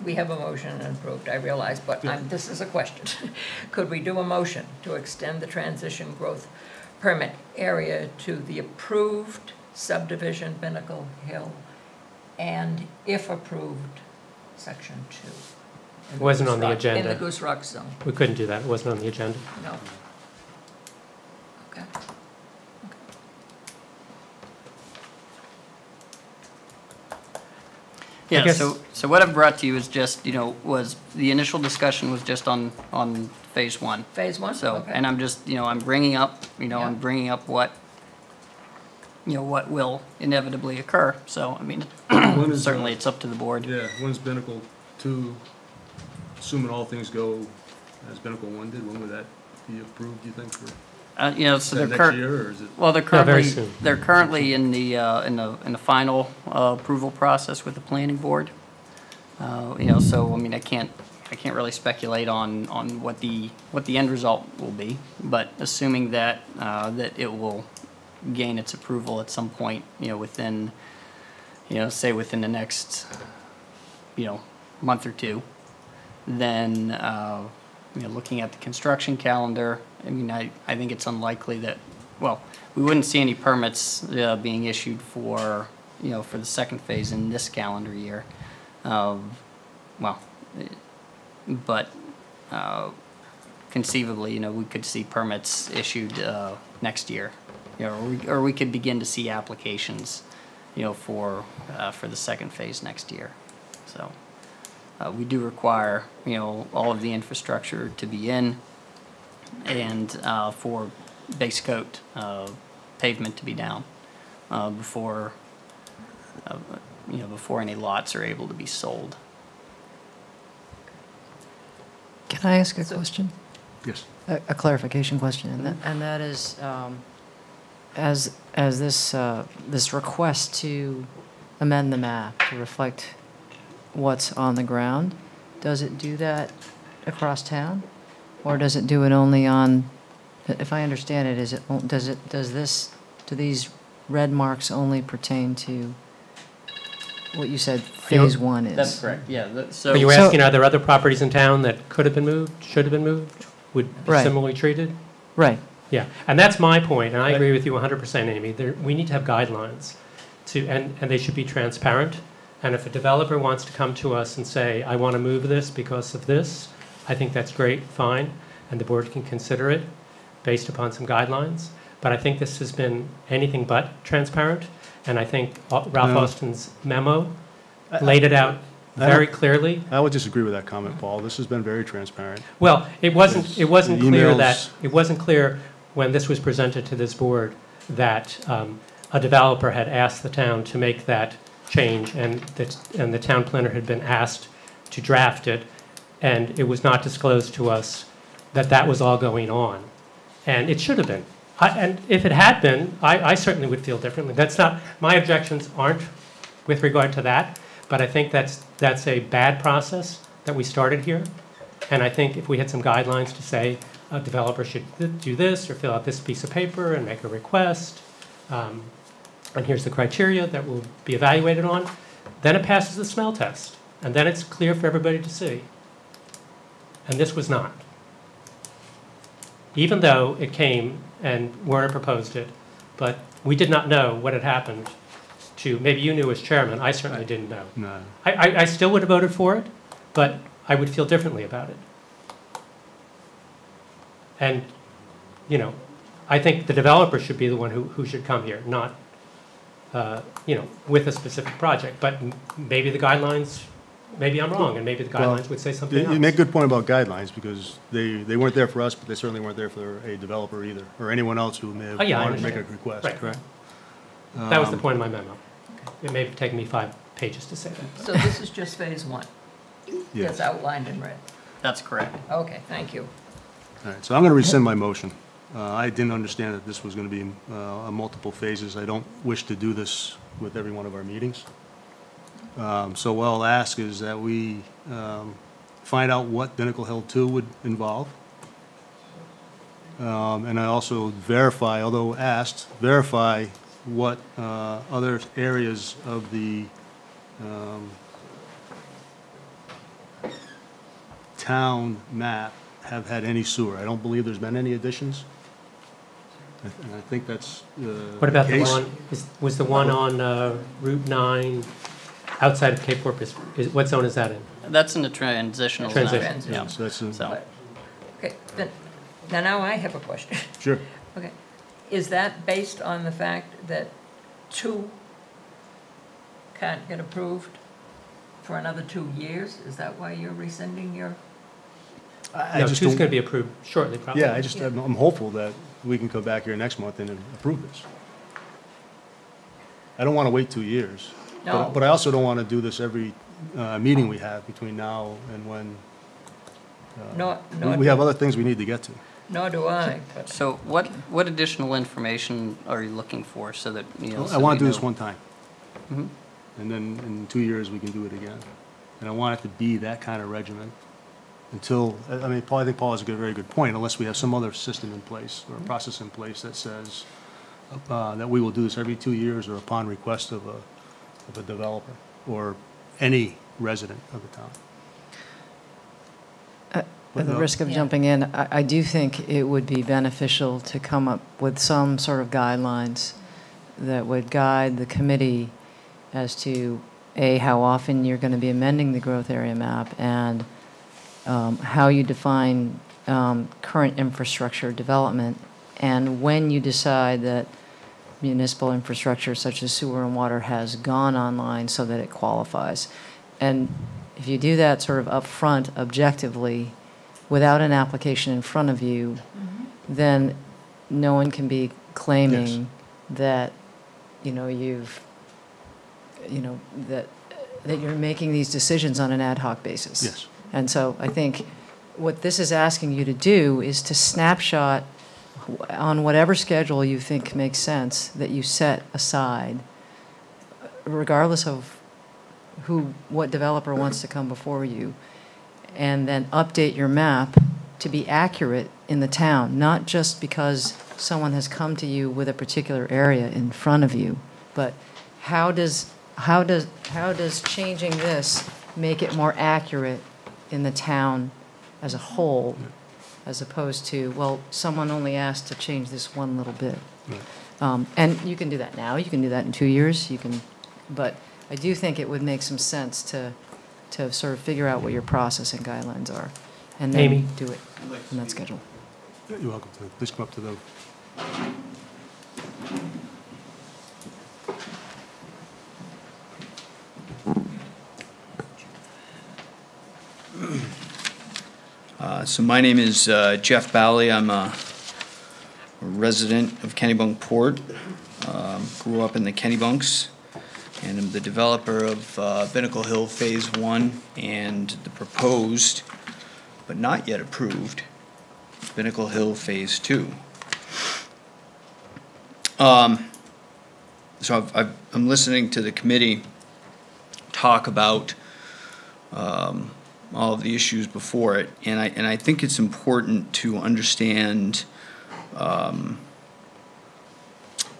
we have a motion and approved, I realize, but this is a question. Could we do a motion to extend the transition growth permit area to the approved subdivision Pinnacle Hill, and if approved, section 2? It wasn't on the In agenda. the Goose Rock zone, We couldn't do that. It wasn't on the agenda. no. Okay. Yeah, guess- so what I've brought to you is just, was the initial discussion was just on phase 1. Phase 1? So, Okay. and I'm just, I'm bringing up, Yeah. I'm bringing up what will inevitably occur. So, I mean, When is, certainly it's up to the board. Yeah, when's Pinnacle 2, assuming all things go as Pinnacle 1 did, when would that be approved, do you think? Is So that they're next year, or is it? well, very currently, soon. they're currently in the final approval process with the planning board. So, I mean, I can't really speculate on what the end result will be, but assuming that it will gain its approval at some point, within, say within the next, month or 2, then, looking at the construction calendar, I mean, I think it's unlikely that, well, we wouldn't see any permits being issued for the second phase in this calendar year. But conceivably, we could see permits issued next year, or we could begin to see applications, for the second phase next year. So we do require, all of the infrastructure to be in, and for base coat pavement to be down before any lots are able to be sold. Can I ask a question? Yes. A clarification question, and that is, as this request to amend the map to reflect what's on the ground, does it do that across town, or does it do it only on? If I understand it, do these red marks only pertain to what you said phase 1 is? That's correct, yeah. Are you asking, are there other properties in town that could have been moved, should have been moved, would be Right. similarly treated? Right. Yeah, and that's my point, and I agree with you 100%, Amy. We need to have guidelines, and they should be transparent. And if a developer wants to come to us and say, I want to move this because of this, I think that's great, fine, and the board can consider it based upon some guidelines. But I think this has been anything but transparent, and I think Ralph Austin's memo laid it out very clearly. I would disagree with that comment, Paul. This has been very transparent. Well, it wasn't The clear that, emails- it wasn't clear when this was presented to this board that a developer had asked the town to make that change, and the town planner had been asked to draft it, and it was not disclosed to us that that was all going on. And it should have been. And if it had been, I certainly would feel differently. That's not, my objections aren't with regard to that, but I think that's a bad process that we started here. And I think if we had some guidelines to say a developer should do this or fill out this piece of paper and make a request, and here's the criteria that will be evaluated on, then it passes the smell test. And then it's clear for everybody to see. And this was not. Even though it came and Werner proposed it, but we did not know what had happened to, maybe you knew as chairman, I certainly didn't know. No. I still would have voted for it, but I would feel differently about it. And, you know, I think the developer should be the one who should come here, not, you know, with a specific project. But maybe the guidelines, maybe I'm wrong, and maybe the guidelines would say something else. You make a good point about guidelines, because they weren't there for us, but they certainly weren't there for a developer either, or anyone else who may have Oh, yeah, I wanted to make a understand. request, Right. correct? That was the point of my memo. It may have taken me 5 pages to say that. So this is just phase one, Yes. that's outlined in red. That's correct. Okay, thank you. All right, so I'm going to rescind my motion. I didn't understand that this was going to be multiple phases. I don't wish to do this with every one of our meetings. So what I'll ask is that we find out what Pinnacle Hill 2 would involve. And I also verify, although asked, verify what other areas of the town map have had any sewer. I don't believe there's been any additions. And I think that's What about the case. one, was the one on Route 9 outside of Cape Porpoise, what zone is that in? That's in the transitional zone. Transition. Yeah. So that's, So, Okay, then now I have a question. sure. Okay, is that based on the fact that 2 can't get approved for another 2 years? Is that why you're rescinding your? I No, just 2's don't- going to be approved shortly, probably. Yeah, I'm hopeful that we can come back here next month and approve this. I don't want to wait 2 years. No. But I also don't want to do this every meeting we have between now and when. We have other things we need to get to. Nor do I, but so what additional information are you looking for so that, you know? I so want to we do this know- one time. Mhm. And then in 2 years, we can do it again. And I want it to be that kind of regimen until, I mean, I think Paul has a very good point, unless we have some other system in place or a process in place that says that we will do this every 2 years or upon request of a developer or any resident of the town. At the risk of Yeah. jumping in, I do think it would be beneficial to come up with some sort of guidelines that would guide the committee as to, A, how often you're going to be amending the growth area map, and how you define current infrastructure development, and when you decide that municipal infrastructure such as sewer and water has gone online so that it qualifies. And if you do that sort of upfront, objectively, without an application in front of you, then no one can be claiming that, you know, that you're making these decisions on an ad hoc basis. Yes. And so I think what this is asking you to do is to snapshot on whatever schedule you think makes sense that you set aside, regardless of what developer wants to come before you, and then update your map to be accurate in the town, not just because someone has come to you with a particular area in front of you, but how does changing this make it more accurate in the town as a whole, as opposed to, well, someone only asked to change this one little bit. Right. And you can do that now, you can do that in 2 years, but I do think it would make some sense to sort of figure out what your process and guidelines are, and then Amy? do it in that schedule. You're welcome to. Please come up to the. So my name is Jeff Bally. I'm a resident of Kennebunkport. Grew up in the Kennebunks, and I'm the developer of Pinnacle Hill Phase 1 and the proposed, but not yet approved, Pinnacle Hill Phase 2. So I'm listening to the committee talk about all of the issues before it, and I think it's important to understand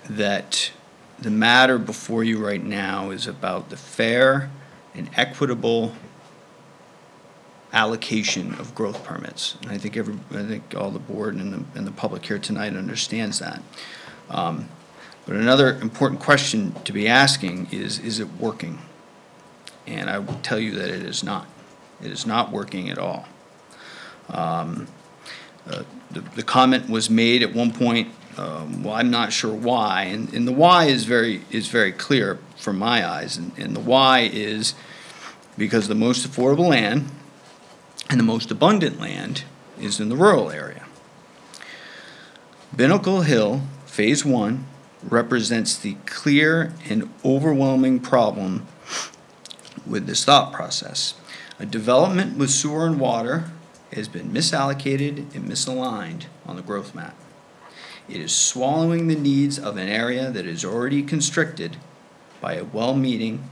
that the matter before you right now is about the fair and equitable allocation of growth permits. And I think all the board and the public here tonight understands that. But another important question to be asking is it working? And I will tell you that it is not. It is not working at all. The comment was made at one point, well, I'm not sure why, and the why is very clear from my eyes, and the why is because the most affordable land and the most abundant land is in the rural area. Binnacle Hill, Phase 1, represents the clear and overwhelming problem with this thought process. A development with sewer and water has been misallocated and misaligned on the growth map. It is swallowing the needs of an area that is already constricted by a well-meaning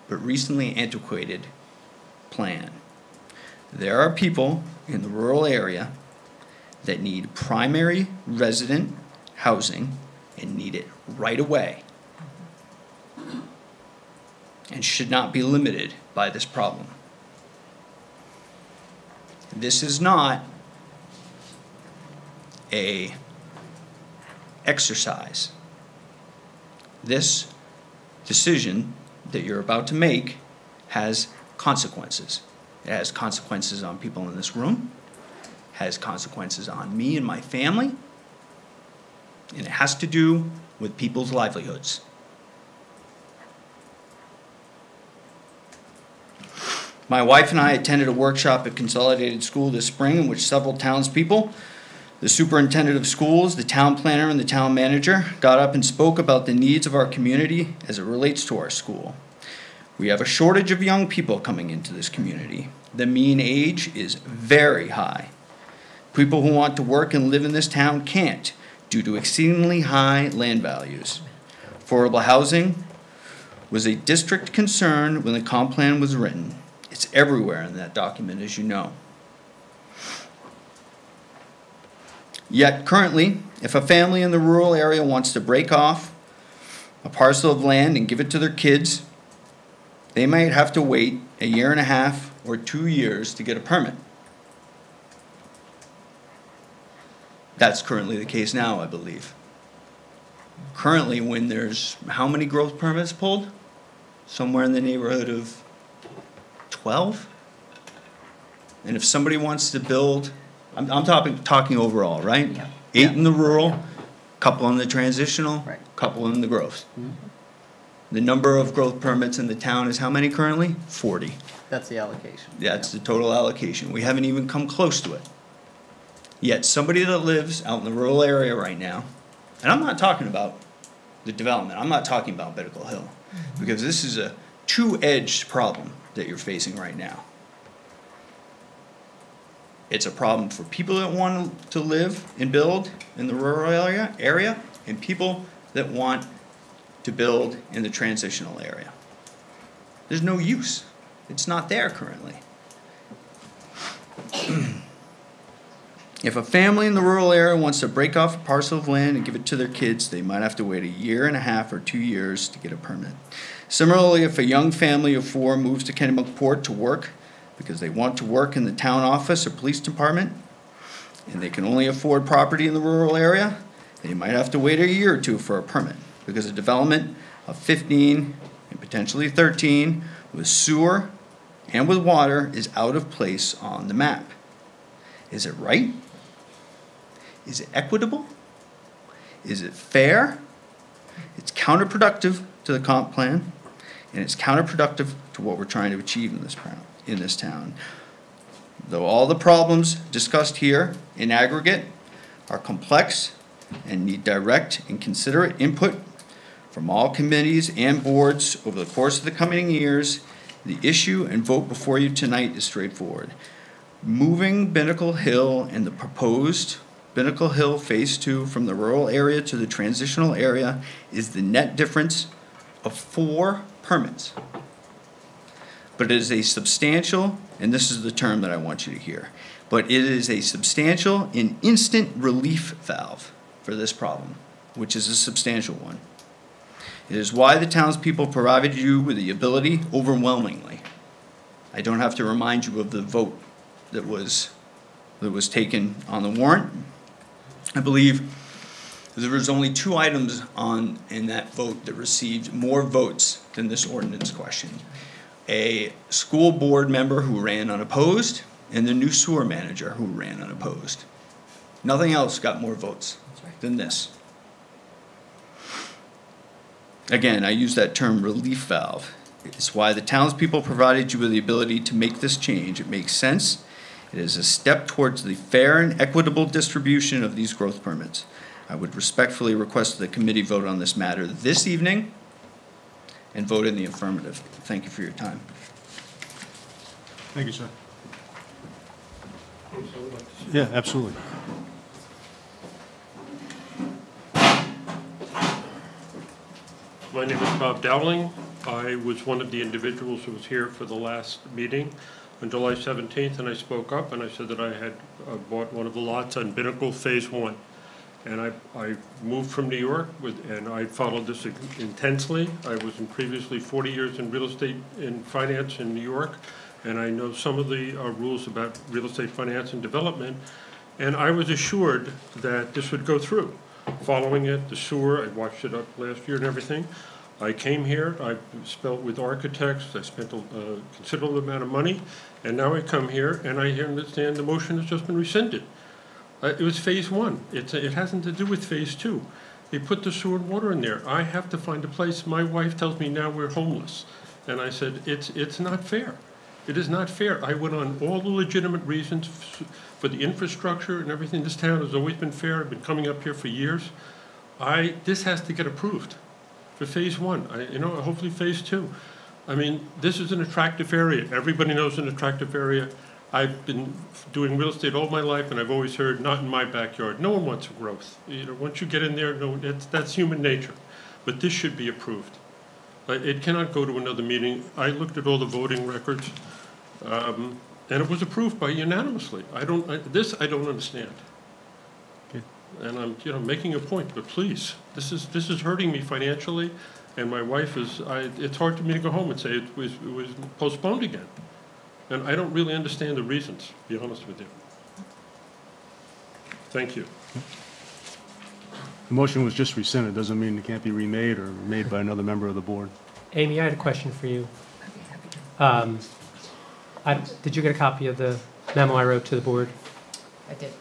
but recently antiquated plan. There are people in the rural area that need primary resident housing and need it right away and should not be limited by this problem. This is not a exercise. This decision that you're about to make has consequences. It has consequences on people in this room, has consequences on me and my family, and it has to do with people's livelihoods. My wife and I attended a workshop at Consolidated School this spring in which several townspeople, the superintendent of schools, the town planner, and the town manager got up and spoke about the needs of our community as it relates to our school. We have a shortage of young people coming into this community. The mean age is very high. People who want to work and live in this town can't due to exceedingly high land values. Affordable housing was a district concern when the comp plan was written. It's everywhere in that document, as you know. Yet currently, if a family in the rural area wants to break off a parcel of land and give it to their kids, they might have to wait a year and a half or 2 years to get a permit. That's currently the case now, I believe. Currently, when there's how many growth permits pulled? Somewhere in the neighborhood of 12? And if somebody wants to build, I'm talking overall, right? Yeah. 8 in the rural, couple in the transitional, Right. couple in the growth. The number of growth permits in the town is how many currently? 40. That's the allocation. That's the total allocation. We haven't even come close to it. Yet somebody that lives out in the rural area right now, and I'm not talking about the development, I'm not talking about Binnacle Hill, because this is a two-edged problem that you're facing right now. It's a problem for people that want to live and build in the rural area and people that want to build in the transitional area. There's no use. It's not there currently. If a family in the rural area wants to break off a parcel of land and give it to their kids, they might have to wait a year and a half or 2 years to get a permit. Similarly, if a young family of 4 moves to Kennebunkport to work because they want to work in the town office or police department, and they can only afford property in the rural area, they might have to wait a year or 2 for a permit because a development of 15 and potentially 13 with sewer and with water is out of place on the map. Is it right? Is it equitable? Is it fair? It's counterproductive to the comp plan, and it's counterproductive to what we're trying to achieve in this town. Though all the problems discussed here in aggregate are complex and need direct and considerate input from all committees and boards over the course of the coming years, the issue and vote before you tonight is straightforward. Moving Binnacle Hill and the proposed Binnacle Hill Phase 2 from the rural area to the transitional area is the net difference of 4 permits. But it is a substantial and this is the term that I want you to hear, but it is a substantial and instant relief valve for this problem, which is a substantial one. It is why the townspeople provided you with the ability overwhelmingly. I don't have to remind you of the vote that was taken on the warrant. I believe there was only 2 items in that vote that received more votes than this ordinance question. A school board member who ran unopposed, and the new sewer manager who ran unopposed. Nothing else got more votes than this. Again, I use that term relief valve. It's why the townspeople provided you with the ability to make this change. It makes sense. It is a step towards the fair and equitable distribution of these growth permits. I would respectfully request that the committee vote on this matter this evening and vote in the affirmative. Thank you for your time. Thank you, sir. Yeah, absolutely. My name is Bob Dowling. I was one of the individuals who was here for the last meeting on July 17th, and I spoke up and I said that I had bought one of the lots on Binnacle Phase 1. And I moved from New York, and I followed this intensely. I was previously 40 years in real estate and finance in New York, and I know some of the rules about real estate finance and development. And I was assured that this would go through. Following it, the sewer, I watched it up last year and everything. I came here, I spent with architects, I spent a considerable amount of money, and now I come here and I understand the motion has just been rescinded. It was Phase 1. It hasn't to do with Phase 2. They put the sewer and water in there. I have to find a place. My wife tells me now we're homeless. And I said, it's not fair. It is not fair. I went on all the legitimate reasons for the infrastructure and everything. This town has always been fair. I've been coming up here for years. This has to get approved for Phase 1. Hopefully Phase 2. I mean, this is an attractive area. Everybody knows an attractive area. I've been doing real estate all my life, and I've always heard, not in my backyard. No one wants growth. Once you get in there, that's human nature. But this should be approved. It cannot go to another meeting. I looked at all the voting records, and it was approved by unanimously. This I don't understand. Okay. And I'm making a point, but please, this is hurting me financially, and my wife is. It's hard for me to go home and say it was postponed again. And I don't really understand the reasons, to be honest with you. Thank you. The motion was just rescinded. Doesn't mean it can't be remade or made by another member of the board. Amy, I had a question for you. Did you get a copy of the memo I wrote to the board? I did.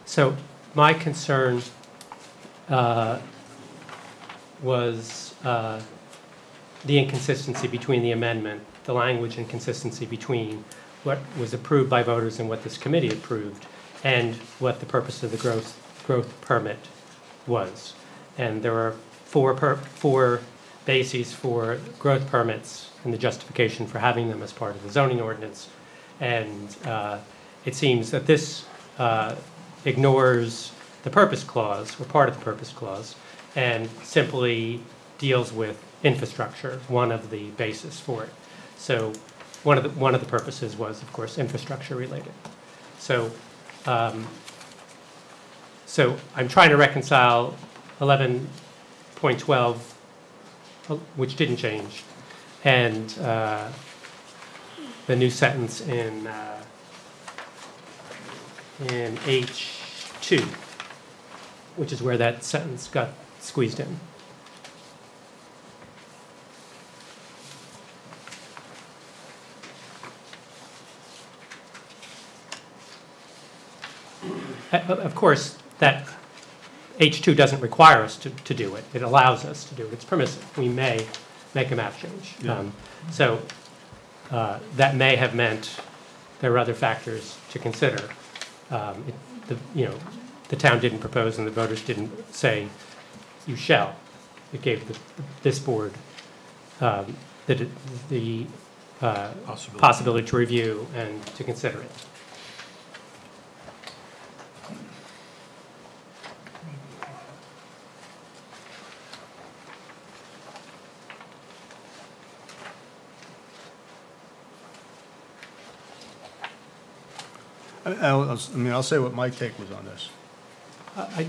So my concern was the inconsistency between the amendment, the language inconsistency between what was approved by voters and what this committee approved, and what the purpose of the growth permit was. And there are four bases for growth permits and the justification for having them as part of the zoning ordinance. And it seems that this ignores the purpose clause, or part of the purpose clause, and simply deals with infrastructure, one of the bases for it. So one of the purposes was, of course, infrastructure related. So so I'm trying to reconcile 11.12, which didn't change, and the new sentence in H2, which is where that sentence got squeezed in. Of course, that H2 doesn't require us to do it. It allows us to do it. It's permissive. We may make a map change. Yeah. So that may have meant there are other factors to consider. The town didn't propose and the voters didn't say, you shall. It gave this board the possibility to review and to consider it. I'll say what my take was on this, I-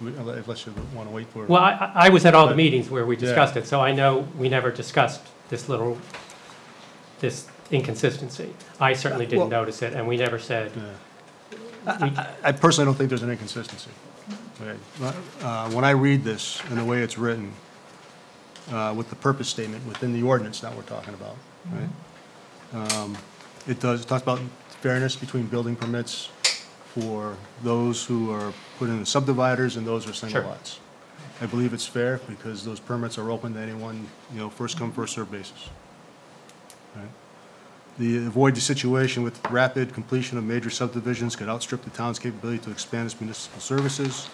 unless you want to wait for. Well, I was at all the meetings where we discussed it, so I know we never discussed this inconsistency. I certainly didn't Well- notice it, and we never said, I personally don't think there's an inconsistency. Okay. When I read this and the way it's written, with the purpose statement within the ordinance that we're talking about, right? It talks about fairness between building permits for those who are put in the subdividers and those who are single Sure. lots. I believe it's fair because those permits are open to anyone, first come, first served basis. Right? Avoid the situation with rapid completion of major subdivisions could outstrip the town's capability to expand its municipal services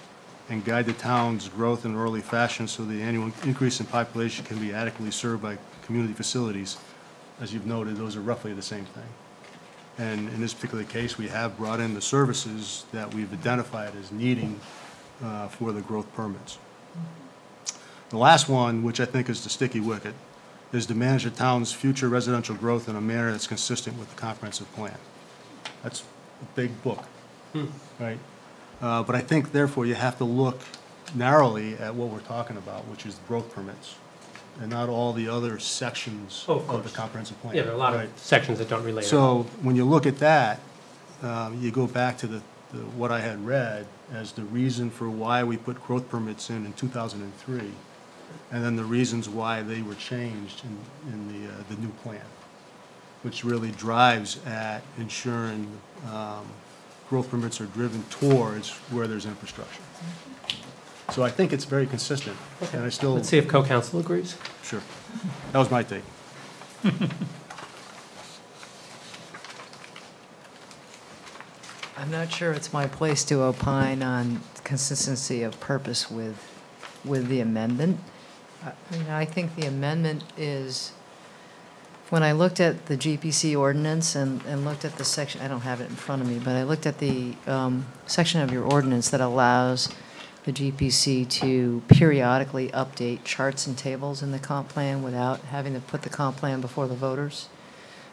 and guide the town's growth in an orderly fashion so the annual increase in population can be adequately served by community facilities. As you've noted, those are roughly the same thing. And in this particular case, we have brought in the services that we've identified as needing for the growth permits. The last one, which I think is the sticky wicket, is to manage the town's future residential growth in a manner that's consistent with the comprehensive plan. That's a big book, right? But I think therefore you have to look narrowly at what we're talking about, which is growth permits, and not all the other sections Oh, of of the course. comprehensive plan. yeah, there are a lot of right? sections that don't relate. at So all. when you look at that, you go back to what I had read as the reason for why we put growth permits in 2003, and then the reasons why they were changed in the new plan, which really drives at ensuring growth permits are driven towards where there's infrastructure. So I think it's very consistent, and I still. Let's see if co-counsel agrees. Sure. That was my take. I'm not sure it's my place to opine on consistency of purpose with the amendment. I think the amendment is, when I looked at the GPC ordinance and looked at the section, I don't have it in front of me, but I looked at the section of your ordinance that allows the GPC to periodically update charts and tables in the comp plan without having to put the comp plan before the voters.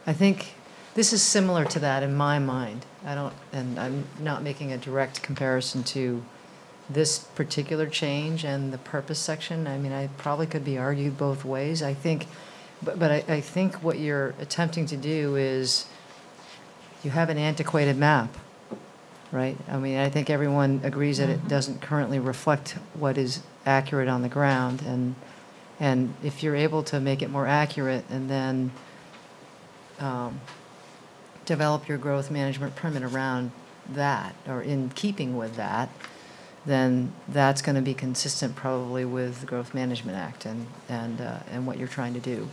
I think this is similar to that in my mind. And I'm not making a direct comparison to this particular change and the purpose section. I mean, I probably could be argued both ways. I think, but I think what you're attempting to do is you have an antiquated map, right? I mean, I think everyone agrees that it doesn't currently reflect what is accurate on the ground. And if you're able to make it more accurate and then develop your growth management permit around that, or in keeping with that, then that's going to be consistent probably with the Growth Management Act and what you're trying to do.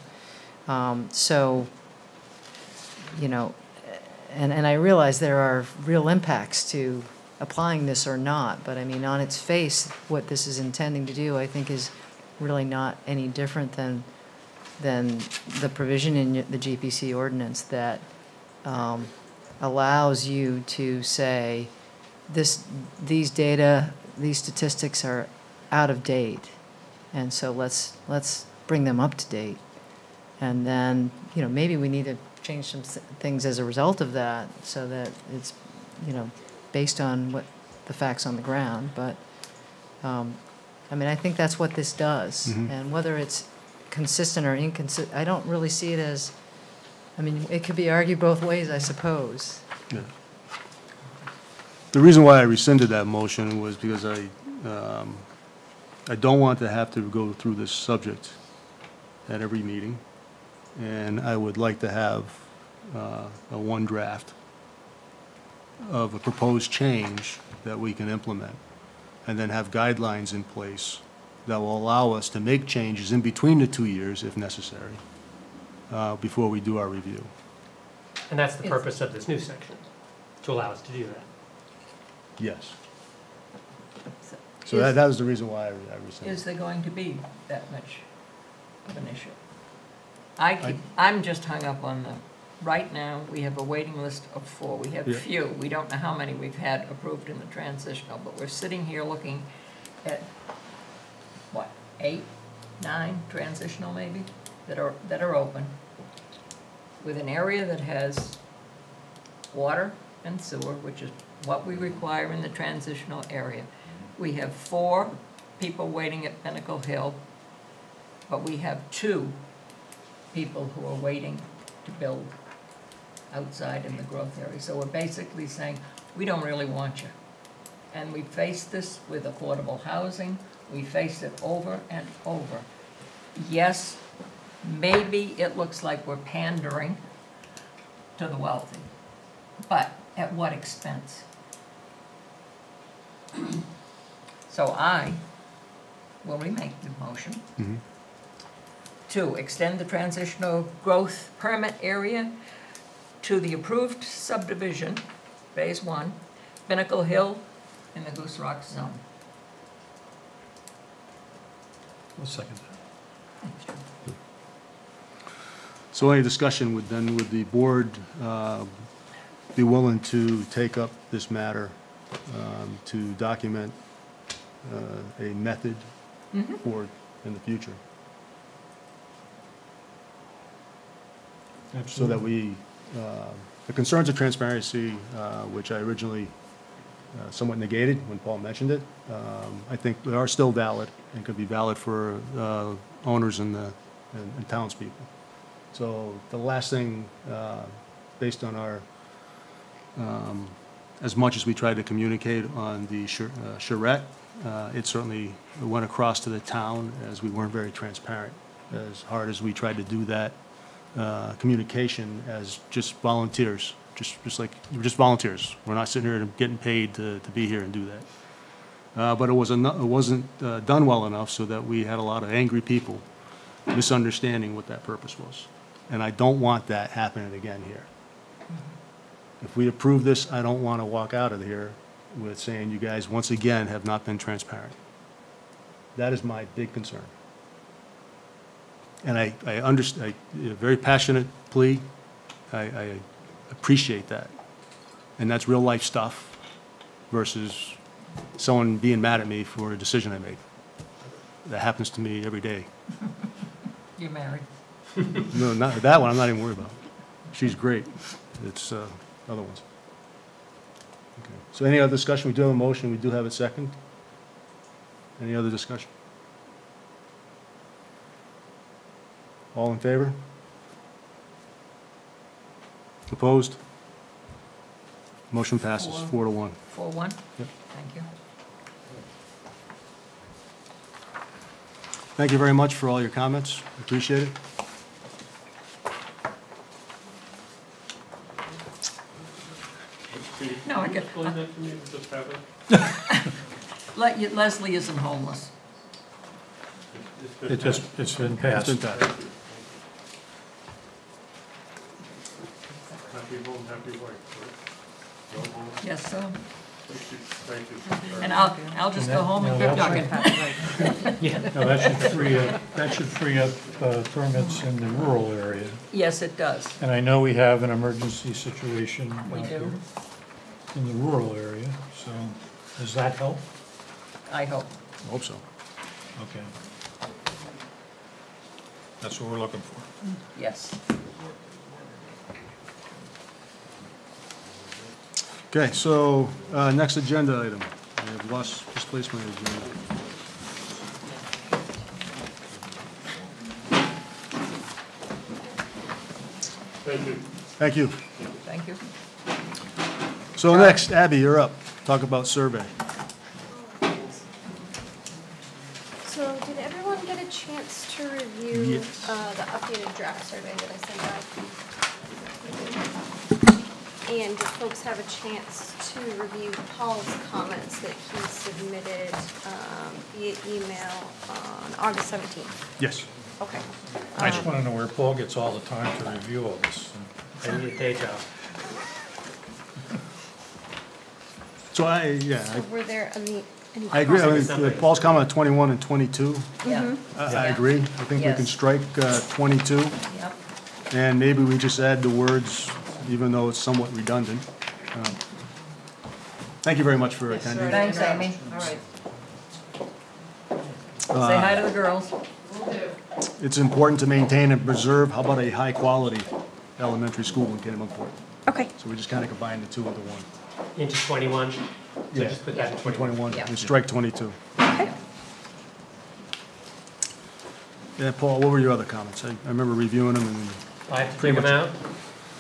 So, and I realize there are real impacts to applying this or not, but I mean, on its face, what this is intending to do, I think, is really not any different than the provision in the GPC ordinance that allows you to say these data, these statistics are out of date, and so let's bring them up to date. And then maybe we need to change some things as a result of that, so that it's based on what the facts on the ground. But I mean, I think that's what this does, and whether it's consistent or inconsistent, I don't really see it as. I mean, it could be argued both ways, I suppose. Yeah. The reason why I rescinded that motion was because I don't want to have to go through this subject at every meeting, and I would like to have a one draft of a proposed change that we can implement, and then have guidelines in place that will allow us to make changes in between the 2 years, if necessary, before we do our review. And that's the purpose of this new section, to allow us to do that. Yes. So that was the reason why I rescinded. Is there going to be that much of an issue? I'm just hung up on right now, we have a waiting list of 4. We have few. We don't know how many we've had approved in the transitional, but we're sitting here looking at, 8, 9 transitional maybe, that are open, with an area that has water and sewer, which is what we require in the transitional area. We have 4 people waiting at Pinnacle Hill, but we have 2 people who are waiting to build outside in the growth area. So we're basically saying, we don't really want you. And we faced this with affordable housing. We faced it over and over. Yes, maybe it looks like we're pandering to the wealthy, but at what expense? So I will remake the motion to extend the transitional growth permit area to the approved subdivision, Phase 1, Pinnacle Hill in the Goose Rock zone. I'll second that. So any discussion would the board be willing to take up this matter to document a method for it in the future? So that we, the concerns of transparency, which I originally somewhat negated when Paul mentioned it, I think they are still valid and could be valid for owners and townspeople. So the last thing, based on our, as much as we tried to communicate on the charrette, it certainly went across to the town as we weren't very transparent, as hard as we tried to do that communication as just volunteers, just like, we're just volunteers. We're not sitting here and getting paid to be here and do that. But it wasn't done well enough so that we had a lot of angry people misunderstanding what that purpose was. And I don't want that happening again here. If we approve this, I don't want to walk out of here with saying you guys, once again, have not been transparent. That is my big concern. And I understand, a very passionate plea. I appreciate that. And that's real life stuff versus someone being mad at me for a decision I made. That happens to me every day. You're married. No, not that one. I'm not even worried about. She's great. It's other ones. Okay. So any other discussion? We do have a motion. We do have a second. Any other discussion? All in favor? Opposed? Motion passes 4-1. 4-1? Yep. Thank you. Thank you very much for all your comments. Appreciate it. No, I get, Explain that to me, just have it. Leslie isn't homeless. It's been passed. It's been passed. Happy home, happy wife, right? Go home. Yes, so, Thank you. and I'll just go home and keep ducking. Yeah, no, that should free up permits in the rural area. Yes, it does. And I know we have an emergency situation We out do. here in the rural area, so does that help? I hope. Hope so. Okay. That's what we're looking for. Yes. Okay, so next agenda item. I have lost displacement agenda. Thank you. Thank you. Thank you. So next, Abby, you're up. Talk about survey. So did everyone get a chance to review Yes. the updated draft survey that I sent out? And did folks have a chance to review Paul's comments that he submitted via email on August 17th? Yes. Okay. I just want to know where Paul gets all the time to review all this. I need a day job. So So were there any I agree. I comments? mean, Paul's comment on 21 and 22, Yeah. I agree. I think we can Yes. strike 22, Yep. and maybe we just add the words, even though it's somewhat redundant. Thank you very much for attending. Thanks, Amy. All right. Say hi to the girls. It's important to maintain and preserve, how about a high-quality elementary school in Kennebunkport? Okay. So we just kind of combined the two into one. Into 21? So Yeah. just put that in 21. 21, Yeah. and strike 22. Okay. Yeah, Paul, what were your other comments? I remember reviewing them and, I have to Pretty take them much. out?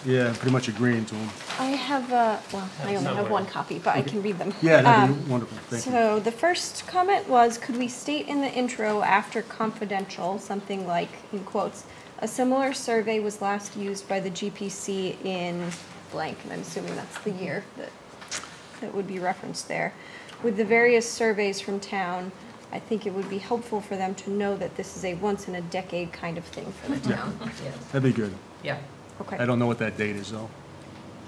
yeah, pretty much agreeing to them. I have, well, I only have somewhere. one copy, but I can read them. Yeah, that'd be wonderful, thank you. So the first comment was, could we state in the intro after confidential, something like, in quotes, a similar survey was last used by the GPC in blank, and I'm assuming that's the year that would be referenced there. With the various surveys from town, I think it would be helpful for them to know that this is a once-in-a-decade kind of thing for the town. Yeah, That'd be good. yeah. Okay. I don't know what that date is, though.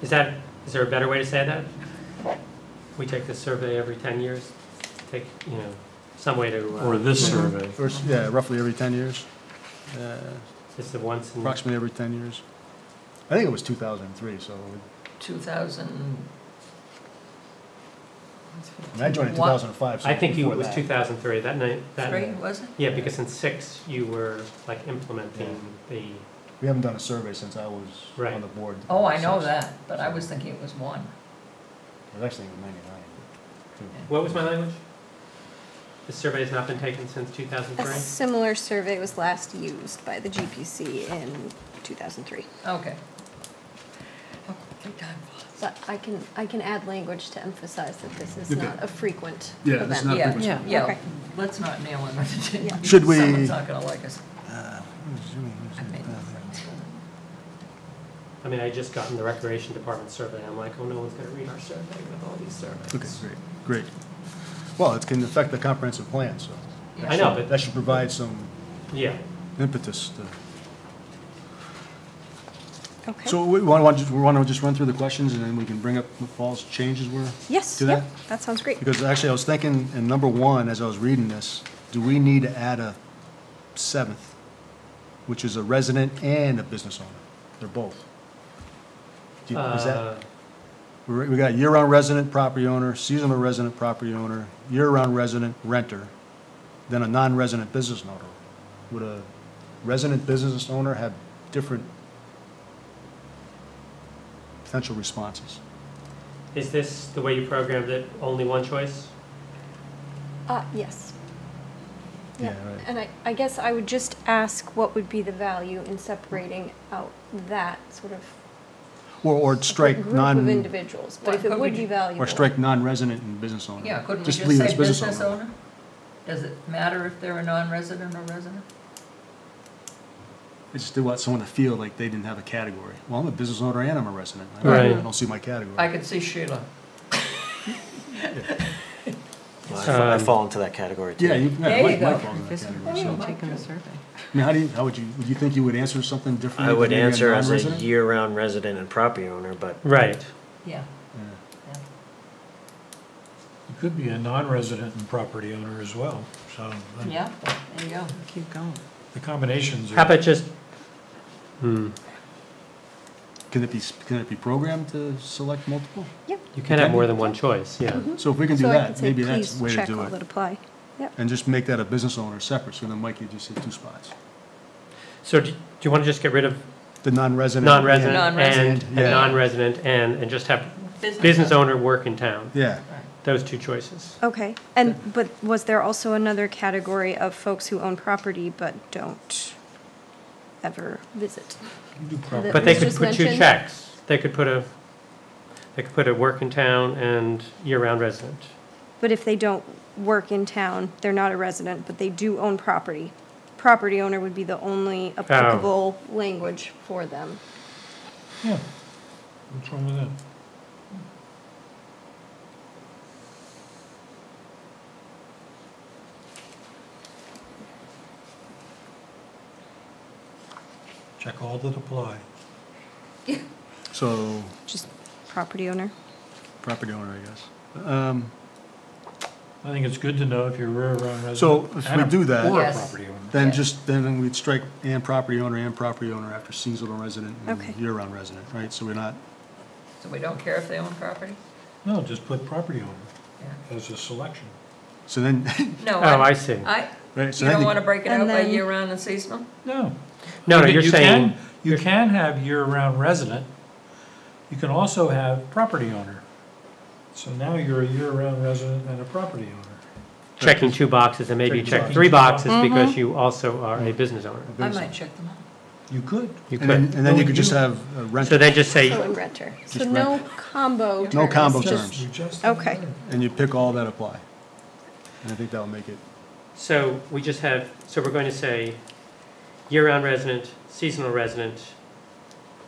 Is there a better way to say that? We take this survey every 10 years? Take, some way to... Or this survey. First, yeah, roughly every 10 years. Just the once in... Approximately every 10 years. I think it was 2003, so, 2000. I joined in What? 2005, so I think it before was that. 2003, that night. Three, was it? Yeah, because in 6, you were like implementing the... We haven't done a survey since I was Right. on the board. Oh, I know Since- that, but I was thinking it was one. It was actually in 99. too. What was my language? The survey has not been taken since A 2003? similar survey was last used by the GPC in 2003. Okay. Oh, take time. But I can add language to emphasize that this is Okay. not a frequent Yeah, event. this is not Yeah, frequent. yeah, Okay. let's not nail him with it. Yeah. Should we- Someone's not gonna like us. I made I mean, I just got in the Recreation Department survey. I'm like, oh, no one's going to read our survey with all these surveys. Okay, great. Well, it can affect the comprehensive plan, so. Yeah. I know, but, That should provide some yeah. impetus to. Okay. So we want to just run through the questions and then we can bring up what Paul's changes were? Yes, to yep, that? that sounds great. Because actually I was thinking in number 1, as I was reading this, do we need to add a 7th, which is a resident and a business owner? They're both. Is that? We got year-round resident, property owner, seasonal resident, property owner, year-round resident, renter, then a non-resident business owner. Would a resident business owner have different potential responses? Is this the way you programmed it, only one choice? Yes. Yeah, right. And I guess I would just ask what would be the value in separating out that sort of Or strike group of non, individuals, but if it Well, would could be you- valuable. or strike non-resident and business owner. Yeah, couldn't we Just just leave it say as business owner? Does it matter if they're a non-resident or resident? I just did want someone to feel like they didn't have a category. Well, I'm a business owner and I'm a resident. Right. I don't see my category. I could see Sheila. I fall into that category too. Yeah, you, There yeah, you Mike go. fall in that category. Oh, So, yeah. Taking the survey. I mean, how would you think you would answer something differently? I would than maybe a answer as a non-resident? year-round resident and property owner, but Right. Yeah. Yeah. You could be a non-resident and property owner as well, so Yeah, there you go. Keep going. the combinations How are, about just, Can it be programmed to select multiple? Yep. you can have more than one choice, yeah. So if we can do So I that, can say, maybe that's please the way to check do all that it. apply. Yep. And just make that a business owner separate, so then Mike, you just hit 2 spots. So do you want to just get rid of The non-resident. non-resident Non-resident. and Yeah. non-resident and just have business owner work in town? Yeah, Those 2 choices. Okay, but was there also another category of folks who own property but don't ever visit? That But they was could just put 2 mentioned? checks. They could put a work in town and year-round resident. But if they don't work in town, they're not a resident, but they do own property. Property owner would be the only applicable language for them. yeah. What's wrong with that? Check all that apply. so, Just property owner. property owner, I guess. I think it's good to know if you're a rear-round resident. So if we and a- do that- Or a Yes. property owner. Then Yeah. then we'd strike and property owner after seasonal resident Okay. and year-round resident, right? So we're not, So we don't care if they own property? No, just put property owner Yeah. as a selection. so then, No, Oh, I see. right, so You then don't want to break it And out by then- year-round and seasonal? No. No, You you're can- saying, You can have year-round resident, You can also have property owner. So now you're a year-round resident and a property owner. Checking 2 boxes, and maybe you check Checking 3 2 boxes Mm-hmm. because you also are a business owner. I might check them out. You could. You And could. then you could just have a So rental, then just say, So in renter. So Just no rent. combo terms. no combo You terms, just. Okay. and you pick all that apply. And I think that'll make it, so we just have, so we're going to say year-round resident, seasonal resident,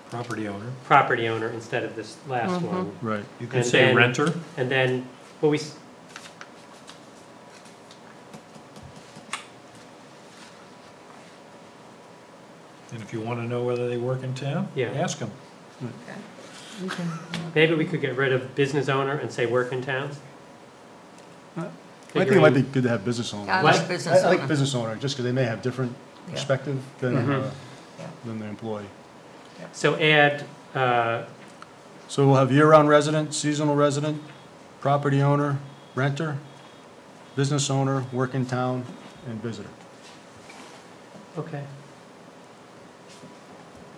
Property owner. property owner instead of this last one. right. You could And say then- renter. And then, well, And if you want to know whether they work in town, Yeah. ask them. maybe we could get rid of business owner and say work in town. I think it might be good to have business owner. I What? like business I like owner. business owner, just because they may have different Yeah. perspective than, Mhm. Yeah. than the employee. So add, So we'll have year-round resident, seasonal resident, property owner, renter, business owner, work in town, and visitor. okay,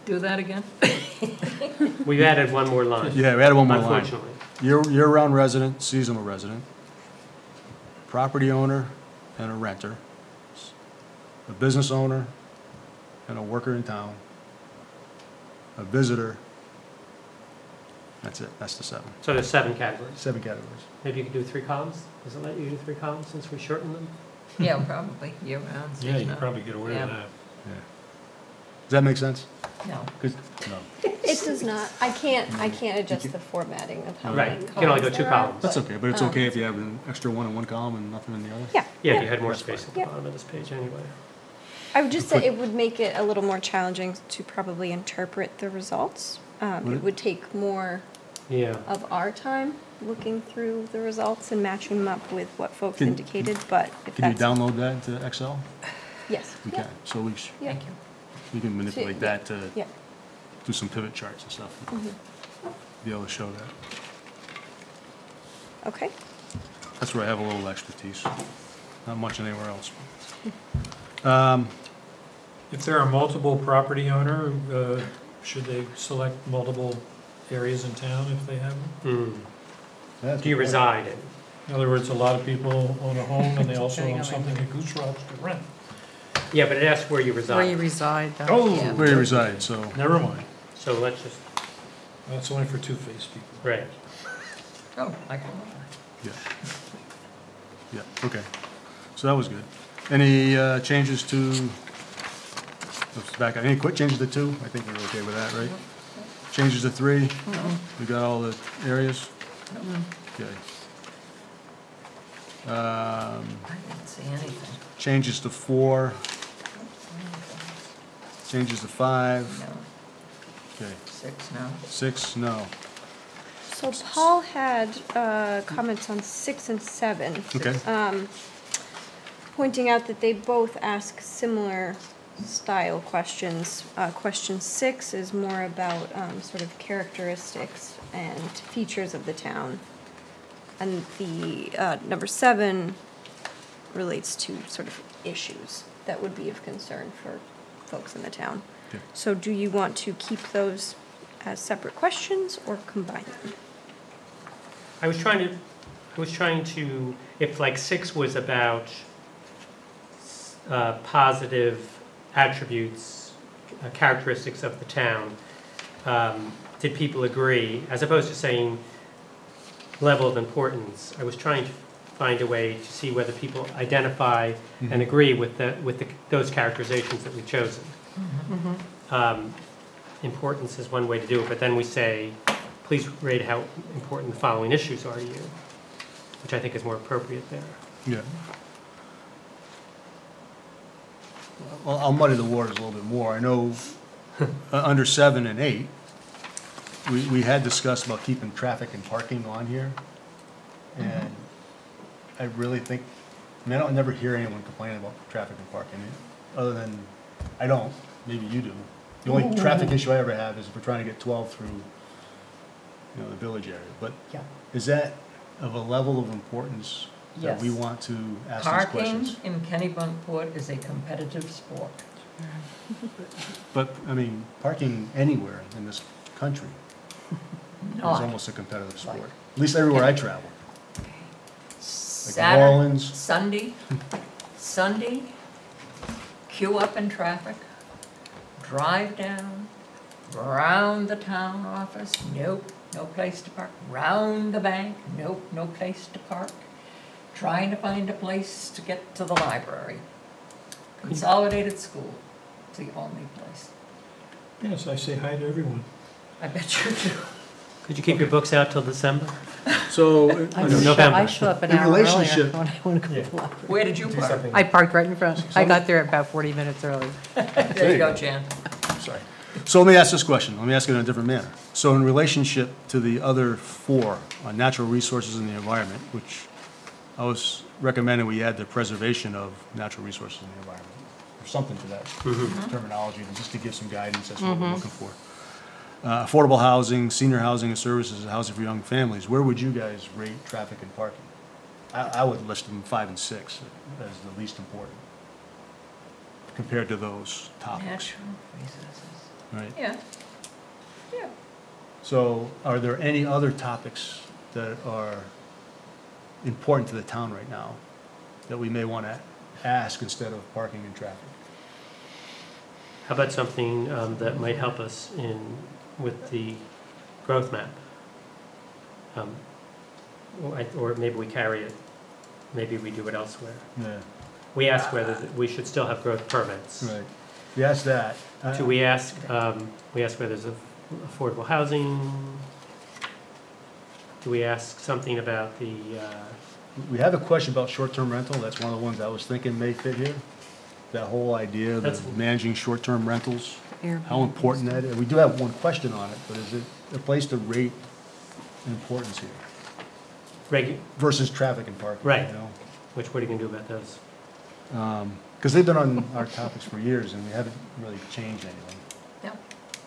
Do that again? we've added one more line, Yeah, we added one more line. unfortunately. Year-round resident, seasonal resident, property owner and a renter, a business owner and a worker in town, a visitor. That's it, that's the 7. So there's 7 categories. 7 categories. Maybe you could do 3 columns? Does it let you do 3 columns since we shortened them? Yeah, probably, year round. Yeah, you seasonal. could probably get away Yeah. with that. Yeah. Does that make sense? No. 'Cause- no. It does not. I can't adjust the formatting of how Right, many you can only go columns 2 there are. columns. That's okay, but it's okay if you have an extra one in one column and nothing in the other? Yeah. Yeah, if you had more space at the Yeah. bottom of this page anyway. I would just say it would make it a little more challenging to probably interpret the results. Would It it? would take more Yeah. of our time looking through the results and matching them up with what folks Can- indicated, but if Can you that's. download that into Excel? Yes. We Yeah. can, so we, Yeah. Thank you. we can manipulate Yeah. that to Yeah. do some pivot charts and stuff, Mhm. be able to show that. Okay. That's where I have a little expertise, not much anywhere else. If there are multiple property owner, should they select multiple areas in town if they have them? Do you reside in? In other words, a lot of people own a home and they also Depending own on something at Goose Rocks to rent. Yeah, but it asks where you Where you reside. reside, though. Oh, Yeah. Where you reside, so, Never mind. So let's just, That's only for two-faced people. right. Oh, I can. yeah. Yeah, okay. So that was good. Any changes to, let's back up, any quick changes to 2? I think we're okay with that, right? Changes to 3? We got all the areas? Okay. I didn't see anything. Changes to 4, changes to 5, No, okay. 6, no. 6, no. So Paul had comments on 6 and 7. Okay. Pointing out that they both ask similar style questions. Question 6 is more about sort of characteristics and features of the town. And the number 7 relates to sort of issues that would be of concern for folks in the town. Okay. So do you want to keep those as separate questions or combine them? I was trying to, if like 6 was about positive attributes, characteristics of the town, did people agree, as opposed to saying level of importance, I was trying to find a way to see whether people identify and agree with those characterizations that we've chosen. Importance is one way to do it, but then we say, please rate how important the following issues are to you, which I think is more appropriate there. Yeah. Well, I'll muddy the waters a little bit more. I know under 7 and 8, we had discussed about keeping traffic and parking on here. And I really think, I mean, I don't never hear anyone complain about traffic and parking, other than, I don't, maybe you do. The only traffic issue I ever have is if we're trying to get 12 through, you know, the village area. But Yeah. is that of a level of importance that we Yes. want to ask these Parking questions? in Kennebunkport is a competitive sport. But, I mean, parking anywhere in this country It's not. almost a competitive sport, at least everywhere I travel. Saturday, Orleans. Sunday, queue up in traffic, drive down, round the town office, nope, no place to park. Round the bank, nope, no place to park. Trying to find a place to get to the library. Consolidated school, it's the only place. Yes, I say hi to everyone. I bet you do. Could you keep your books out till December? So, I November. show up an In hour earlier relationship- when I want to go to the library. Where did you park? I parked right in front. I got there about 40 minutes early. There you go, Jan. sorry. So let me ask this question. Let me ask it in a different manner. So in relationship to the other four on natural resources and the environment, which I was recommending we add the preservation of natural resources in the environment, or something to that terminology, just to give some guidance. That's what we're looking for. Affordable housing, senior housing and services, and housing for young families. Where would you guys rate traffic and parking? I would list them 5 and 6 as the least important compared to those topics. Natural resources. Right. Yeah. Yeah. So are there any other topics that are important to the town right now that we may want to ask instead of parking and traffic? How about something that might help us with the growth map? Or maybe we carry it, maybe we do it elsewhere. Yeah, We ask whether we should still have growth permits. right. We asked that. Do we ask whether there's affordable housing? Do we ask something about the, We have a question about short-term rental. That's one of the ones I was thinking may fit here. That whole idea That's- of managing short-term rentals, Airbnb. how important that is. We do have one question on it, but is it a place to rate importance here versus traffic and parking? Right. You know? what are you going to do about those? Because they've been on our topics for years and we haven't really changed anything. Yep.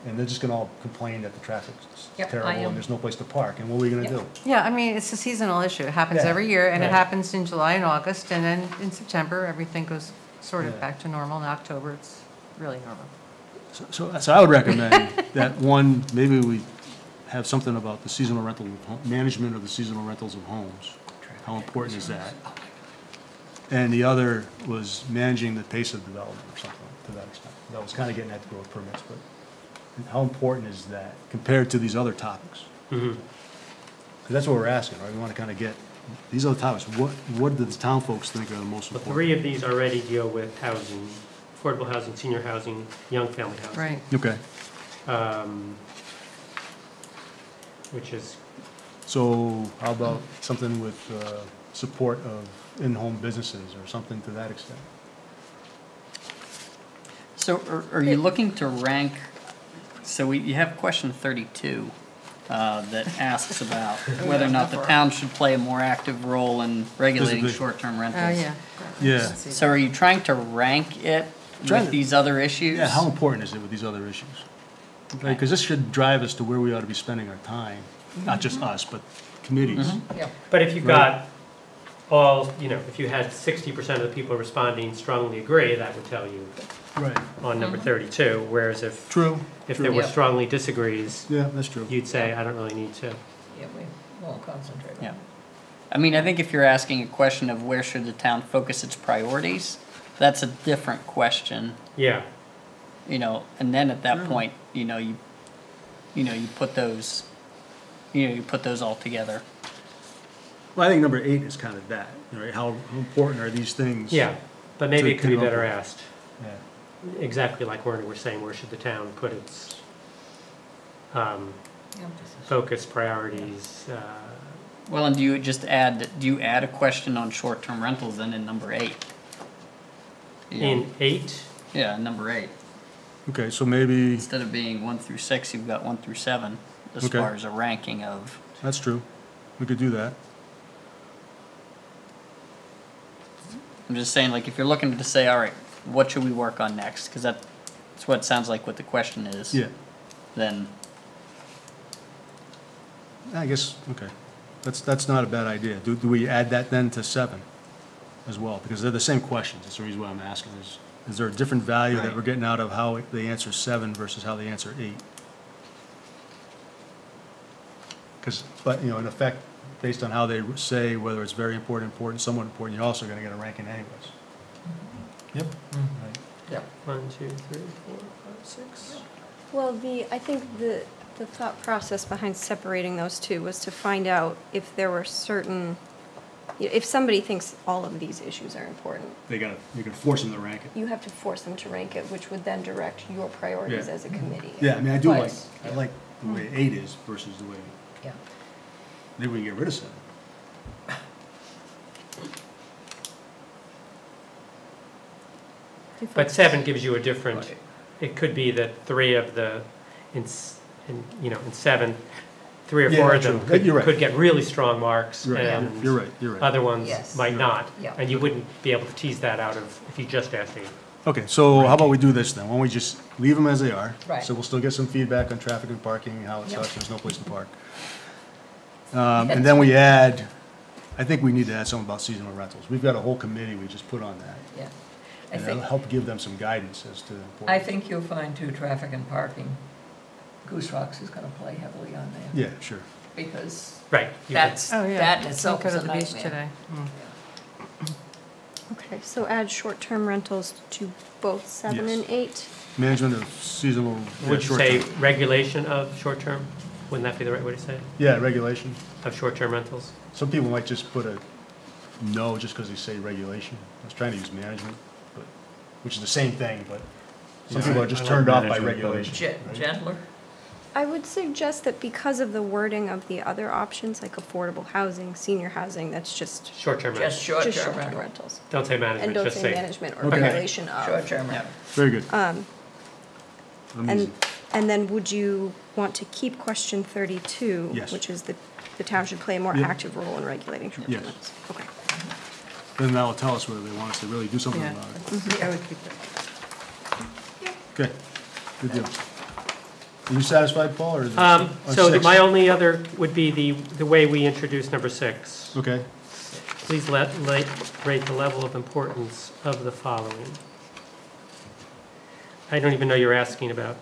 And they're just gonna all complain that the traffic's Yep, I terrible am. and there's no place to park, and what are we gonna Yep. do? Yeah, I mean, it's a seasonal issue. It happens Yeah. every year, and it Right. happens in July and August, and then in September, everything goes sort of Yeah. back to normal. In October, it's really normal. So I would recommend that one, maybe we have something about the seasonal rental, management of the seasonal rentals of homes. How important is that? And the other was managing the pace of development or something to that extent. That was kind of getting at the growth permits, but how important is that compared to these other topics? Because that's what we're asking, right? We want to kind of get, these other topics, what do the town folks think are the most Well, important? 3 of these already deal with housing, affordable housing, senior housing, young family housing. Right. Okay, Which is, so how about something with support of in-home businesses or something to that extent? So are you looking to rank, so you have question 32 that asks about whether or not the town should play a more active role in regulating Physically. short-term Oh, rentals. yeah. Yeah. Let's see. So are you trying to rank it Trying with to- these other issues? Yeah, how important is it with these other issues? Because this should drive us to where we ought to be spending our time, not just us, but committees. Yeah. but if you've got all, if you had 60% of the people responding strongly agree, that would tell you Right. on number 32, whereas if True. there were Yep. strongly disagrees, Yeah, that's true. you'd say, I don't really need to. Yeah, we won't concentrate on Yeah. it. I mean, I think if you're asking a question of where should the town focus its priorities, that's a different question, Yeah, and then at that point, you put those, you put those all together. Well, I think number 8 is kind of that, right? How important are these things? yeah, but maybe To it could be come up better with. asked. Yeah. Exactly like Werner was saying, where should the town put its Emphasis. focus, priorities? Well, and do you add a question on short-term rentals then in number 8? In 8, Yeah, number 8. Okay, so maybe, Instead of being 1 through 6, you've got 1 through 7 as Okay. far as a ranking of. that's true. We could do that. I'm just saying, like, if you're looking to say, all right, what should we work on next? Because that's what it sounds like what the question is. Yeah, Then, I guess, okay. That's not a bad idea. Do we add that then to 7 as well? Because they're the same questions. That's the reason why I'm asking. Is there a different value that Right. we're getting out of how they answer 7 versus how they answer 8? but, you know, in effect, based on how they say whether it's very important, somewhat important, you're also gonna get a ranking anyways. Yep. Yeah. 1, 2, 3, 4, 5, 6. Well, I think the thought process behind separating those two was to find out if there were certain, if somebody thinks all of these issues are important, You can force them to rank it. you have to force them to rank it, which would then direct your priorities Yeah. as a committee. Yeah, I mean, I Right. like the way 8 is versus the way, Yeah. maybe we can get rid of 7. But 7 gives you a different, it could be that 3 of the, in 7, 3 or 4 of them true. You're right. could get really strong marks, You're right, and you're right. other ones Yes. might not. Yeah. And you wouldn't be able to tease that out of, if you just asked 8. Okay, so how about we do this then? Why don't we just leave them as they are? Right. So we'll still get some feedback on traffic and parking, how it Yep. sucks, there's no place to park. And then we add, I think we need to add something about seasonal rentals. We've got a whole committee we just put on that. Yeah. And that'll help give them some guidance as to. I think you'll find too, traffic and parking, Goose Rocks is gonna play heavily on there. Yeah, sure. Because Right. that's, Oh, yeah. that in Let's itself not is go a to the beach nightmare. today. Okay, so add short-term rentals to both 7 Yes. and 8. Management of seasonal, Would you say short-term. regulation of short-term? Wouldn't that be the right way to say it? Yeah, regulation. Of short-term rentals? Some people might just put a no just because they say regulation. I was trying to use management, but, which is the same thing, but some Yeah, people I are just like turned off by management better. regulation. right? Gentler, I would suggest that because of the wording of the other options, like affordable housing, senior housing, that's just Short-term just rentals? short-term short-term rental. rentals. Don't say And management, don't just say say. management or Okay. regulation of. Short-term rental. Very good. Um, I'm And, easy. and then would you want to keep question 32? Yes. Which is the town should play a more Yeah. active role in regulating short-term Yes. rentals? Okay. Then that'll tell us whether they want us to really do something Yeah. about it. I would keep it. Okay, good deal. Are you satisfied, Paul, or is it? So 6? my only other would be the way we introduce number 6. Okay, Please rate the level of importance of the following. I don't even know you're asking about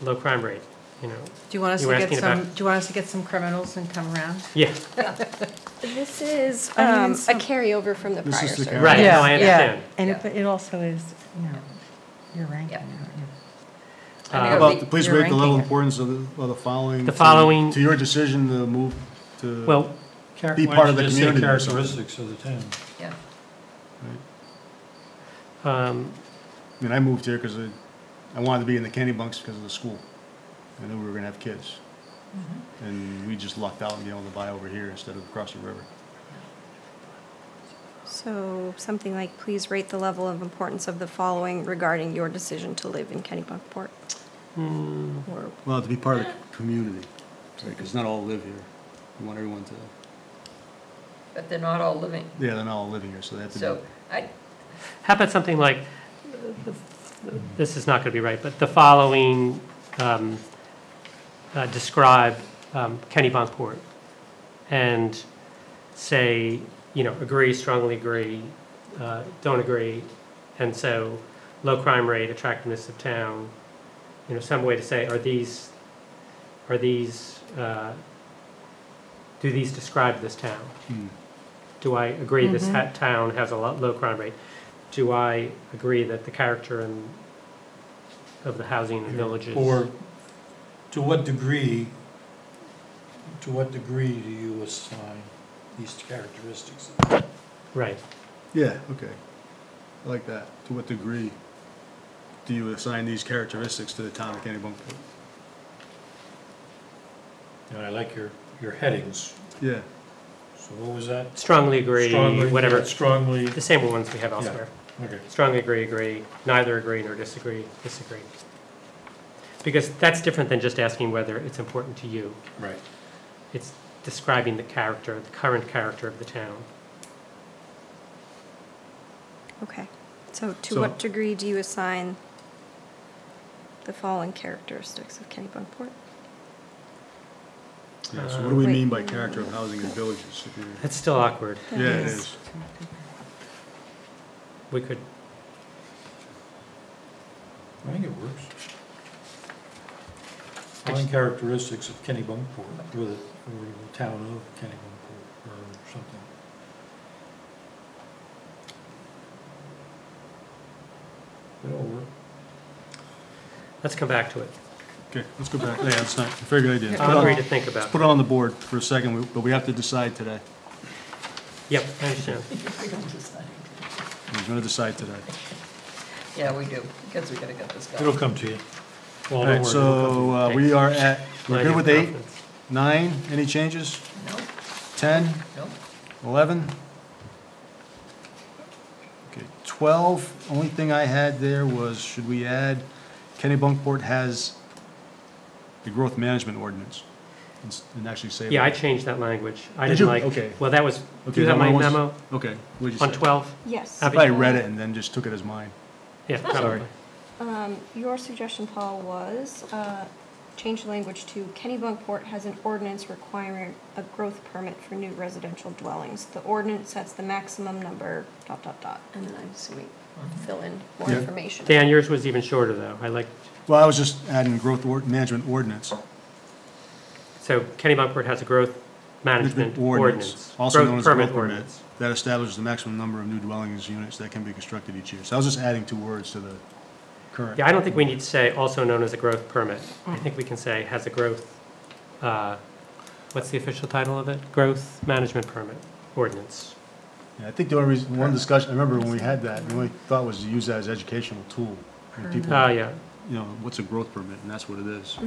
low crime rate, you know. Do you want us You to were get asking some, about- do you want us to get some criminals and come around? Yeah, This is I mean, a it's some- carryover from the This prior is the survey. right, no, I understand. And Yeah. it also is, your ranking, Yeah. aren't you? I mean, how it'll about, be- please you're rate the level of ranking it. importance of the following. The following- To your decision to move to. Well, Be Why part don't of the you just say community or something? characteristics of the town. Yeah. I mean, I moved here because I wanted to be in the Kennebunks because of the school. I knew we were gonna have kids. And we just lucked out and being able to buy over here instead of across the river. So something like, please rate the level of importance of the following regarding your decision to live in Kennebunkport. Or, Well, to be part of the community, because not all live here. We want everyone to, But they're not all living, yeah, they're not all living here, so they have to be. so how about something like, this is not going to be right, but the following describe Kennebunkport and say, agree, strongly agree, don't agree, and so low crime rate, attractiveness of town, some way to say, do these describe this town? Hmm. Do I agree this town has a low crime rate? Do I agree that the character of the housing in the villages? Or to what degree do you assign these characteristics? Right. Yeah, okay. I like that. To what degree do you assign these characteristics to the town of Kennebunkport? And I like your headings. Yeah. So what was that? Strongly agree, Strongly, whatever. yeah, strongly, The same ones we have elsewhere. okay. Strongly agree, neither agree nor disagree. Because that's different than just asking whether it's important to you. Right. It's describing the character, the current character of the town. okay. So to So- what degree do you assign the following characteristics of Kennebunkport? Yeah, so what do we Wait. mean by character of housing in villages? If you're- It's still awkward. That Yeah, it is- is. We could, I think it works. Defining characteristics of Kennebunkport, or the town of Kennebunkport, or something. It'll work. Let's come back to it. Okay, let's go back. Yeah, that's not a very good idea. I'm free to think about. Let's put it on the board for a second, but we have to decide today. Yep, I understand. We're going to decide today. Yeah, we do, because we gotta get this going. It'll come to you. Well, All don't right, worry, it'll come to you. so we are at, we're Line good of with 8, confidence. 9, any changes? Nope, 10, nope. 11? Okay, 12, only thing I had there was, should we add, Kennebunkport has a growth management ordinance? And actually say that. Yeah, I changed that language. I Did didn't you? like, Okay. well, that was, Okay, do you have that my one was- memo Okay, what'd you on say? 12? Yes. I probably read it and then just took it as mine. Yeah, Sorry. probably. Your suggestion, Paul, was change the language to Kennebunkport has an ordinance requiring a growth permit for new residential dwellings. The ordinance sets the maximum number, ... And then I'm assuming fill in more Yeah. information. Dan, yours was even shorter, though. I liked, Well, I was just adding growth management ordinance. so Kennebunkport has a growth management ordinance. Also known Growth as growth permit permit, ordinance. that establishes the maximum number of new dwellings units that can be constructed each year. So I was just adding 2 words to the current. Yeah, I don't think we need to say also known as a growth permit. I think we can say has a growth, what's the official title of it? Growth management permit ordinance. Yeah, I think the only reason, one discussion, I remember when we had that, the only thought was to use that as educational tool. When people, Yeah, you know, what's a growth permit, and that's what it is.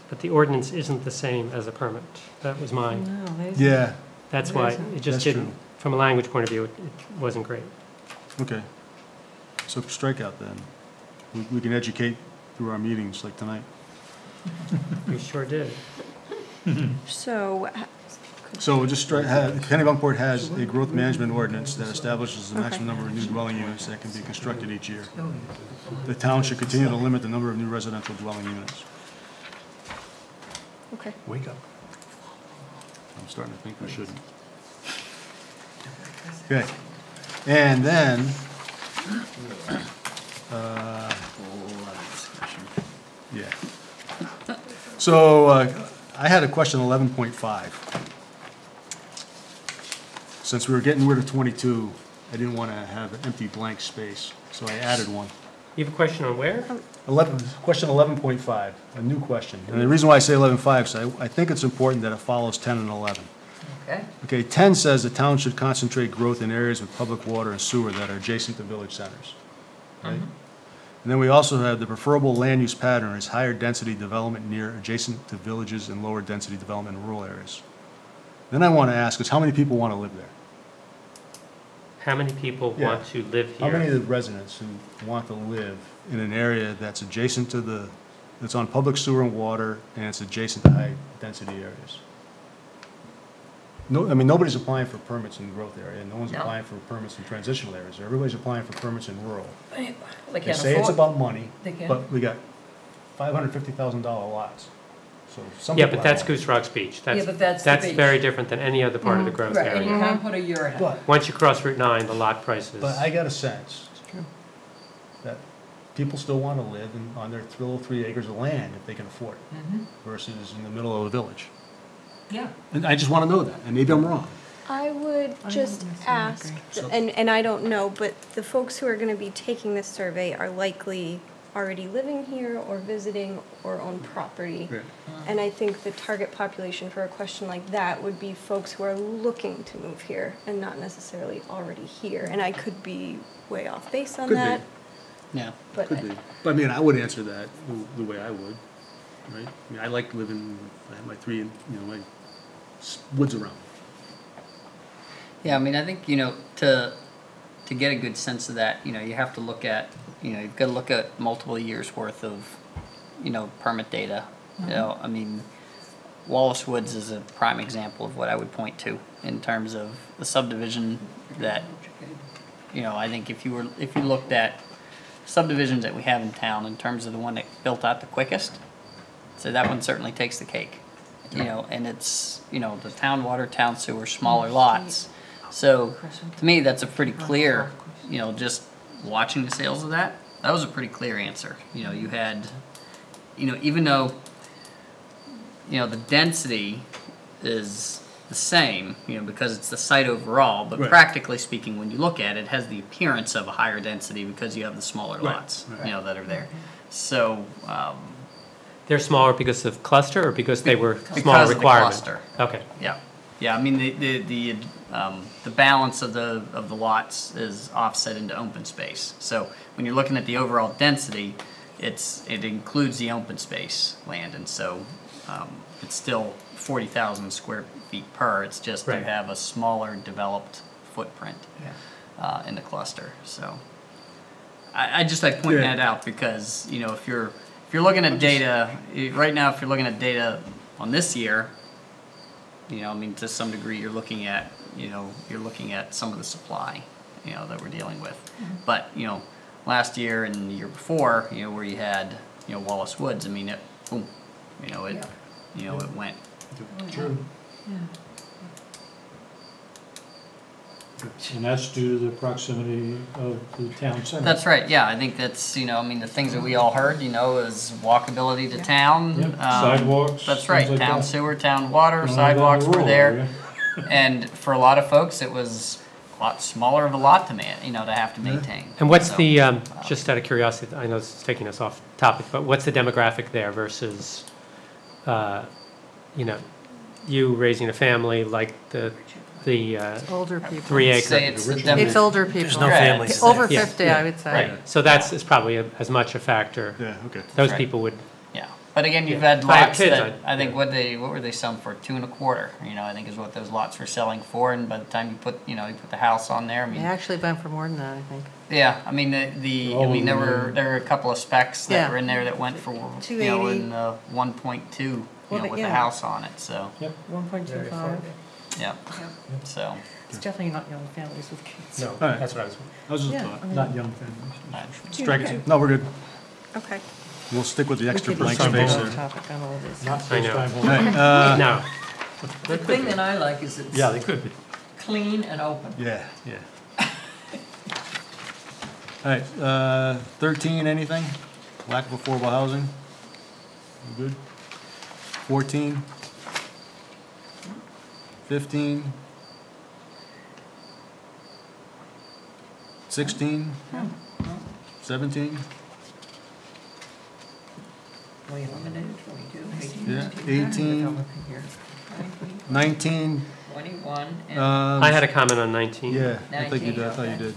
but the ordinance isn't the same as a permit. That was mine. No, they- Yeah, That's It why isn't. it just That's didn't, true. from a language point of view, it wasn't great. okay. So strikeout then. We can educate through our meetings like tonight. We sure did. So, So we'll just strike, Kennebunkport has a growth management ordinance that establishes the maximum number of new dwelling units that can be constructed each year. The town should continue to limit the number of new residential dwelling units. okay. Wake up. I'm starting to think we shouldn't. Okay, and then, yeah. So, I had a question 11.5. Since we were getting rid of 22, I didn't want to have an empty blank space, so I added one. You have a question on where? Question 11.5, a new question. And the reason why I say 11.5 is I think it's important that it follows 10 and 11. Okay, Okay, 10 says the town should concentrate growth in areas with public water and sewer that are adjacent to village centers. Right? And then we also have the preferable land use pattern is higher density development near adjacent to villages and lower density development in rural areas. Then I want to ask is how many people want to live there? How many people Yeah. want to live How many of here? the residents who want to live in an area that's adjacent to that's on public sewer and water and it's adjacent to high density areas? No, I mean, nobody's applying for permits in the growth area, and no one's No. applying for permits in transitional areas. Everybody's applying for permits in rural. they They can't say it's afford, about money, they can't. but we got $550,000 lots. So some Yeah, people but that's have- Goose Rock's Beach. Yeah, but that's the beach. very different than any other part of the growth Right, and you area. can't put a yurt But, house. Once you cross Route 9, the lot prices. but I got a sense that people still want to live on their little 3 acres of land if they can afford it, Mhm. versus in the middle of a village. Yeah. And I just want to know that, and maybe I'm wrong. I would I just don't necessarily ask, agree. and I don't know, but the folks who are gonna be taking this survey are likely already living here or visiting or own property. Right. And I think the target population for a question like that would be folks who are looking to move here and not necessarily already here. And I could be way off base on Could be. that, Yeah. but Could be. But I mean, I would answer that the way I would, right? I mean, I like living, I have my 3, my woods around. Yeah, I mean, I think, to get a good sense of that, you have to look at, you've got to look at multiple years worth of, permit data. I mean, Wallace Woods is a prime example of what I would point to in terms of the subdivision that, I think if you looked at subdivisions that we have in town in terms of the one that built out the quickest, so that one certainly takes the cake. And it's, the town water, town sewer, smaller lots. So to me, that's a pretty clear, just watching the sales of that, that was a pretty clear answer. You had, you know, even though, you know, the density is the same, you know, because it's the site overall, but Right. practically speaking, when you look at it, it has the appearance of a higher density because you have the smaller Right. lots, you know, that are there. So, They're smaller because of cluster or because they were because smaller of the requirement? cluster. Okay. Yeah, yeah, I mean, the balance of the lots is offset into open space. So when you're looking at the overall density, it includes the open space land, and so, it's still 40,000 square feet per, it's just you Right. have a smaller developed footprint, Yeah. in the cluster, so. I just like pointing Yeah. that out because, you know, if you're looking at data, right now, if you're looking at data on this year, you know, I mean, to some degree, you're looking at some of the supply, you know, that we're dealing with. But, you know, last year and the year before, you know, where you had, you know, Wallace Woods, I mean, it, boom, you know, it, you know, it went. True. And that's due to the proximity of the town center. That's right, yeah, I think that's, you know, I mean, the things that we all heard, you know, is walkability to town. Yep, sidewalks, That's things right, like town that. sewer, town water, Only down sidewalks the were rural there. area. And for a lot of folks, it was a lot smaller of a lot to man, you know, to have to maintain. And what's So, the, just out of curiosity, I know this is taking us off topic, but what's the demographic there versus, you know, you raising a family like the Older people. 3 acre? Say it's the It's older people. There's no families It's there. over Yeah. 50, I would say. Right. So that's is probably as much a factor. Yeah, okay. Those right. people would, Yeah, but again, you've Yeah. had If I had lots kids, that, I'd- I think what were they selling for, 2 1/4, you know, I think is what those lots were selling for, and by the time you put the house on there, I They mean, actually went for more than that, I think. yeah, I mean, All of there them were a couple of specs that Yeah. were in there that went for, you know, 280. in 1.2, Well, with yeah. a house on it, so, 1.25. yeah, so. It's definitely not young families with kids. no, right. that's what I was. That was just a Yeah, thought. I mean- Not young families. Strike Okay. it. No, we're good. Okay. We'll stick with the extra We could blank just space go there. on topic on all this. Not I first know. time All home. right, No, The thing that I like is yeah, it's they could be. clean and open. Yeah, yeah. All right, 13, anything? Lack of affordable housing? You good? 14? 15? 16? 17? We eliminated 22, 18, Yeah, 19, 18, 19? 21, and I had a comment on 19. Yeah, I think you 19, did, I thought you okay. did.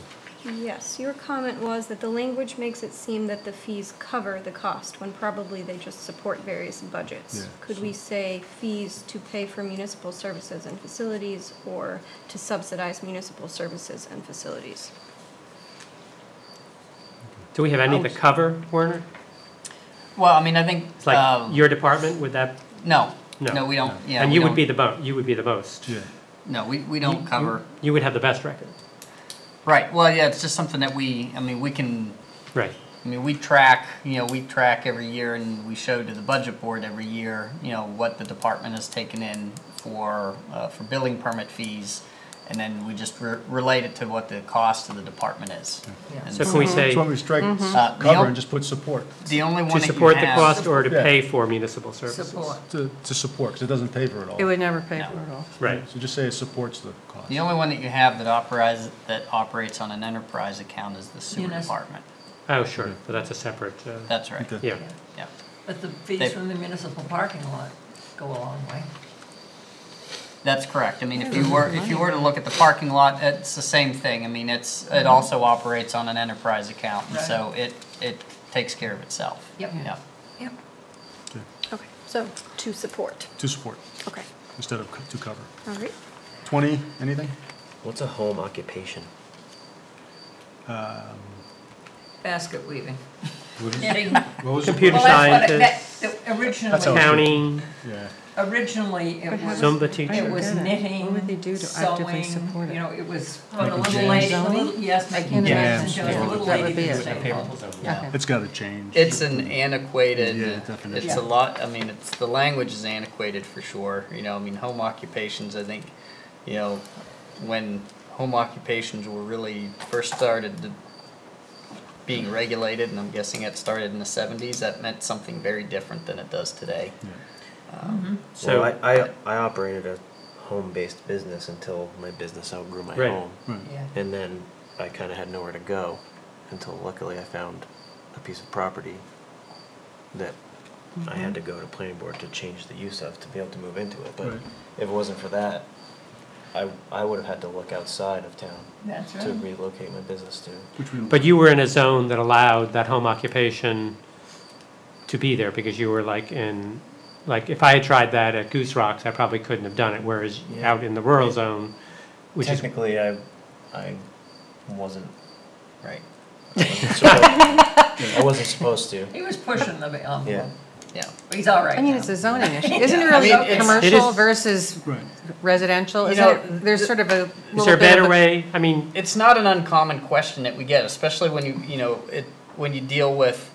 Yes, your comment was that the language makes it seem that the fees cover the cost, when probably they just support various budgets. Yeah, Could we say fees to pay for municipal services and facilities, or to subsidize municipal services and facilities? Do we have any that cover, Werner? Well, I mean, I think, It's like your department, would that? no, No. no, we don't, yeah. And we you would don't- be you would be the most. Yeah. No, we don't cover, You would have the best record. right, well, yeah, it's just something that we can, Right. I mean, we track every year, and we show to the budget board every year, you know, what the department has taken in for billing permit fees, and then we just relate it to what the cost of the department is. Yeah. And So can we say So when we strike the cover on- and just put support, the only one to that you support the have- cost or to Yeah. pay for municipal services? support. to support, because it doesn't pay for it all. It would never pay No. for it all. Right. So just say it supports the cost. The only one that you have that operates on an enterprise account is the sewer Munis- department. Oh, sure, but that's a separate, That's right, Okay. yeah. yeah. But the They- fees from the municipal parking lot go a long way. That's correct. I mean, if you were to look at the parking lot, it's the same thing. I mean, it also operates on an enterprise account, and so it takes care of itself. Yep. Yeah. Yep. Okay, so to support. To support, Okay, instead of to cover. all right. 20, anything? What's a home occupation? Basket weaving. What is- Knitting. what was it? Computer Well, that's what scientist, that- That's how Originally, it- accounting, Yeah. originally it But how was, Zumba I teacher. it don't was get it. knitting, What would they do to actively sewing, support it? you know, it was Making the little jams. lady, Zoning? yes, making Yeah. jams, and the little That would lady be did it. stay home. Yeah. Okay. It's got to change. It's an antiquated, Yeah, definition. it's a lot, I mean, the language is antiquated for sure. You know, I mean, home occupations, I think, you know, when home occupations were really first started, being regulated, and I'm guessing it started in the 70s, that meant something very different than it does today. So I operated a home-based business until my business outgrew my Right. home. Yeah. And then I kind of had nowhere to go until luckily I found a piece of property that I had to go to planning board to change the use of to be able to move into it. But Right. if it wasn't for that, I would have had to look outside of town That's to right. relocate my business to. But you were in a zone that allowed that home occupation to be there because you were like in, like if I had tried that at Goose Rocks, I probably couldn't have done it. Whereas Yeah. out in the rural zone, which is, Technically, I wasn't Right. I wasn't supposed to. He was pushing the envelope. Yeah. Yeah. But he's all right I mean, now. it's a zoning issue. Isn't it I really mean, it's- commercial It is- versus Right. residential? You Isn't know, it, there's sort of a is little there a bit better of a, way? I mean, It's not an uncommon question that we get, especially when when you deal with,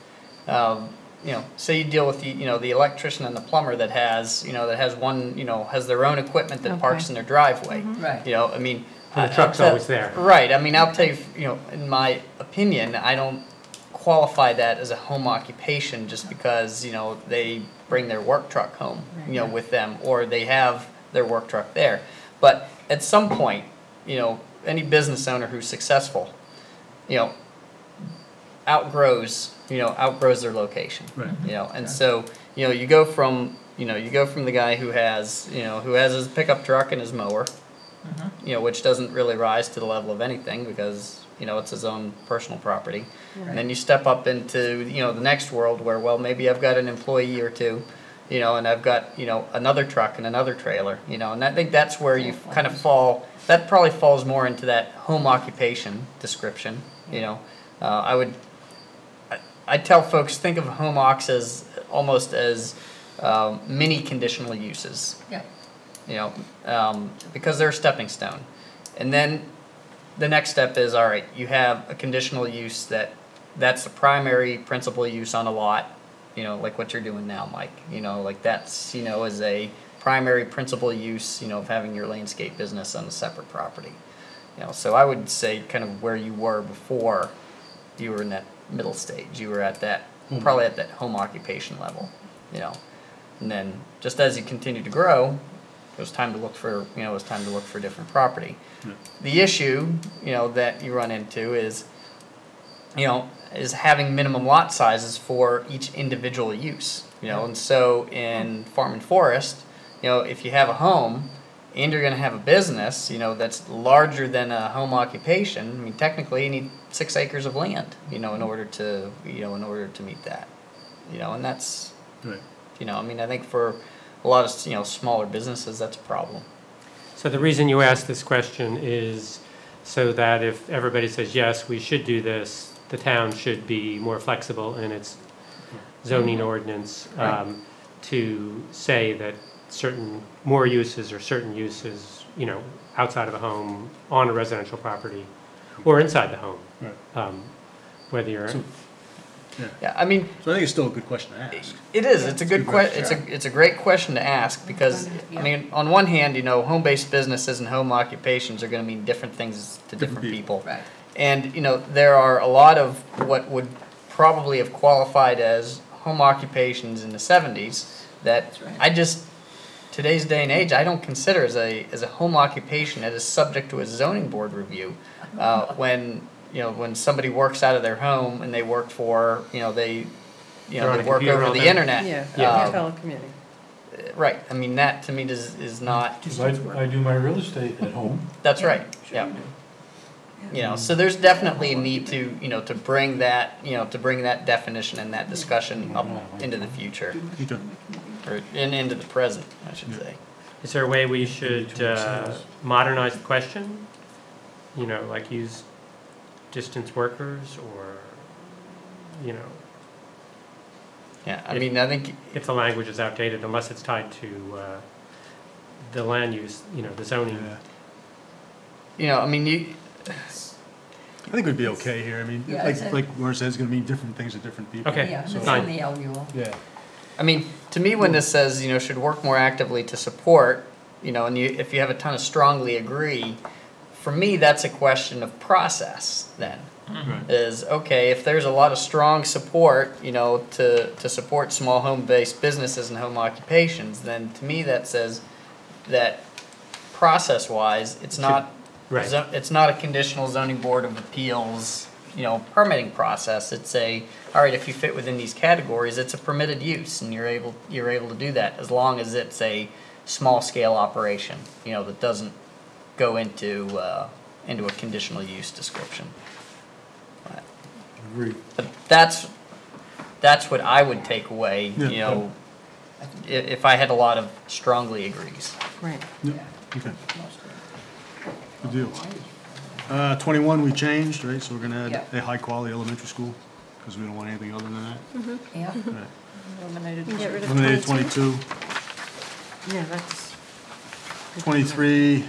say you deal with the electrician and the plumber that has has their own equipment that parks in their driveway. Right. I mean. And the truck's always there. Right, I mean, I'll tell you, in my opinion, I don't qualify that as a home occupation just because, they bring their work truck home, with them, or they have their work truck there. But at some point, any business owner who's successful, outgrows their location. Right. And so, you go from the guy who has his pickup truck and his mower, which doesn't really rise to the level of anything because, it's his own personal property. And then you step up into, the next world where, well, maybe I've got an employee or two, and I've got, another truck and another trailer, and I think that's where you kind of that probably falls more into that home occupation description, I tell folks, think of home occs as almost as mini conditional uses. Yeah. Because they're a stepping stone. And then the next step is, all right, you have a conditional use that's the primary principal use on a lot, like what you're doing now, Mike. Like that's, is a primary principal use, of having your landscape business on a separate property. So I would say kind of where you were before you were in that middle stage. You were at that, probably at that home occupation level, And then just as you continue to grow, it was time to look for, different property. The issue, that you run into is having minimum lot sizes for each individual use, and so in farm and forest, if you have a home and you're going to have a business, that's larger than a home occupation, I mean, technically you need 6 acres of land, in order to meet that, and that's, Right. I mean, I think for a lot of, smaller businesses, that's a problem. so the reason you asked this question is so that if everybody says, yes, we should do this, the town should be more flexible in its zoning ordinance to say that more uses or certain uses, outside of the home, on a residential property, or inside the home. Right. Whether you're, Yeah, I mean, So I think it's still a good question to ask. it is. It's a good question. It's a great question to ask because I mean, on one hand, home-based businesses and home occupations are going to mean different things to different people. Right. And there are a lot of what would probably have qualified as home occupations in the 70s that That's right. I just today's day and age I don't consider as a home occupation that is subject to a zoning board review. When somebody works out of their home and they work for they They're on they a work computer over all the day. internet. Yeah, telecommuting. Right. I mean that to me is not. 'Cause I do my real estate at home. That's right. Yeah. So there's definitely a need to, to bring that, definition and that discussion up into the future, or into the present, I should say. is there a way we should modernize the question? Like use distance workers or, Yeah, I mean, I think, if the language is outdated, unless it's tied to the land use, the zoning. I mean, I think we'd be okay here. I mean, Yeah, like Laura said, it's going to mean different things to different people. Okay. Yeah, So- it's in the LUL. Yeah. I mean, to me, when this says, should work more actively to support, and if you have a ton of strongly agree, for me, that's a question of process then. Right. is, okay, if there's a lot of strong support, you know, to support small home-based businesses and home occupations, then to me that says that process-wise, it's not, Right. it's not a conditional zoning board of appeals, you know, permitting process. It's a, all right, if you fit within these categories, it's a permitted use, and you're able to do that, as long as it's a small-scale operation, you know, that doesn't go into a conditional use description. Agreed. But that's what I would take away, Yeah. you know, if I had a lot of strongly agrees. Right. Yeah, okay. Good deal. 21 we changed, right, so we're gonna add Yeah. a high-quality elementary school, because we don't want anything other than that. Yeah. Right. Eliminated. Get rid of Eliminated 22. 22, Yeah, that's. 23,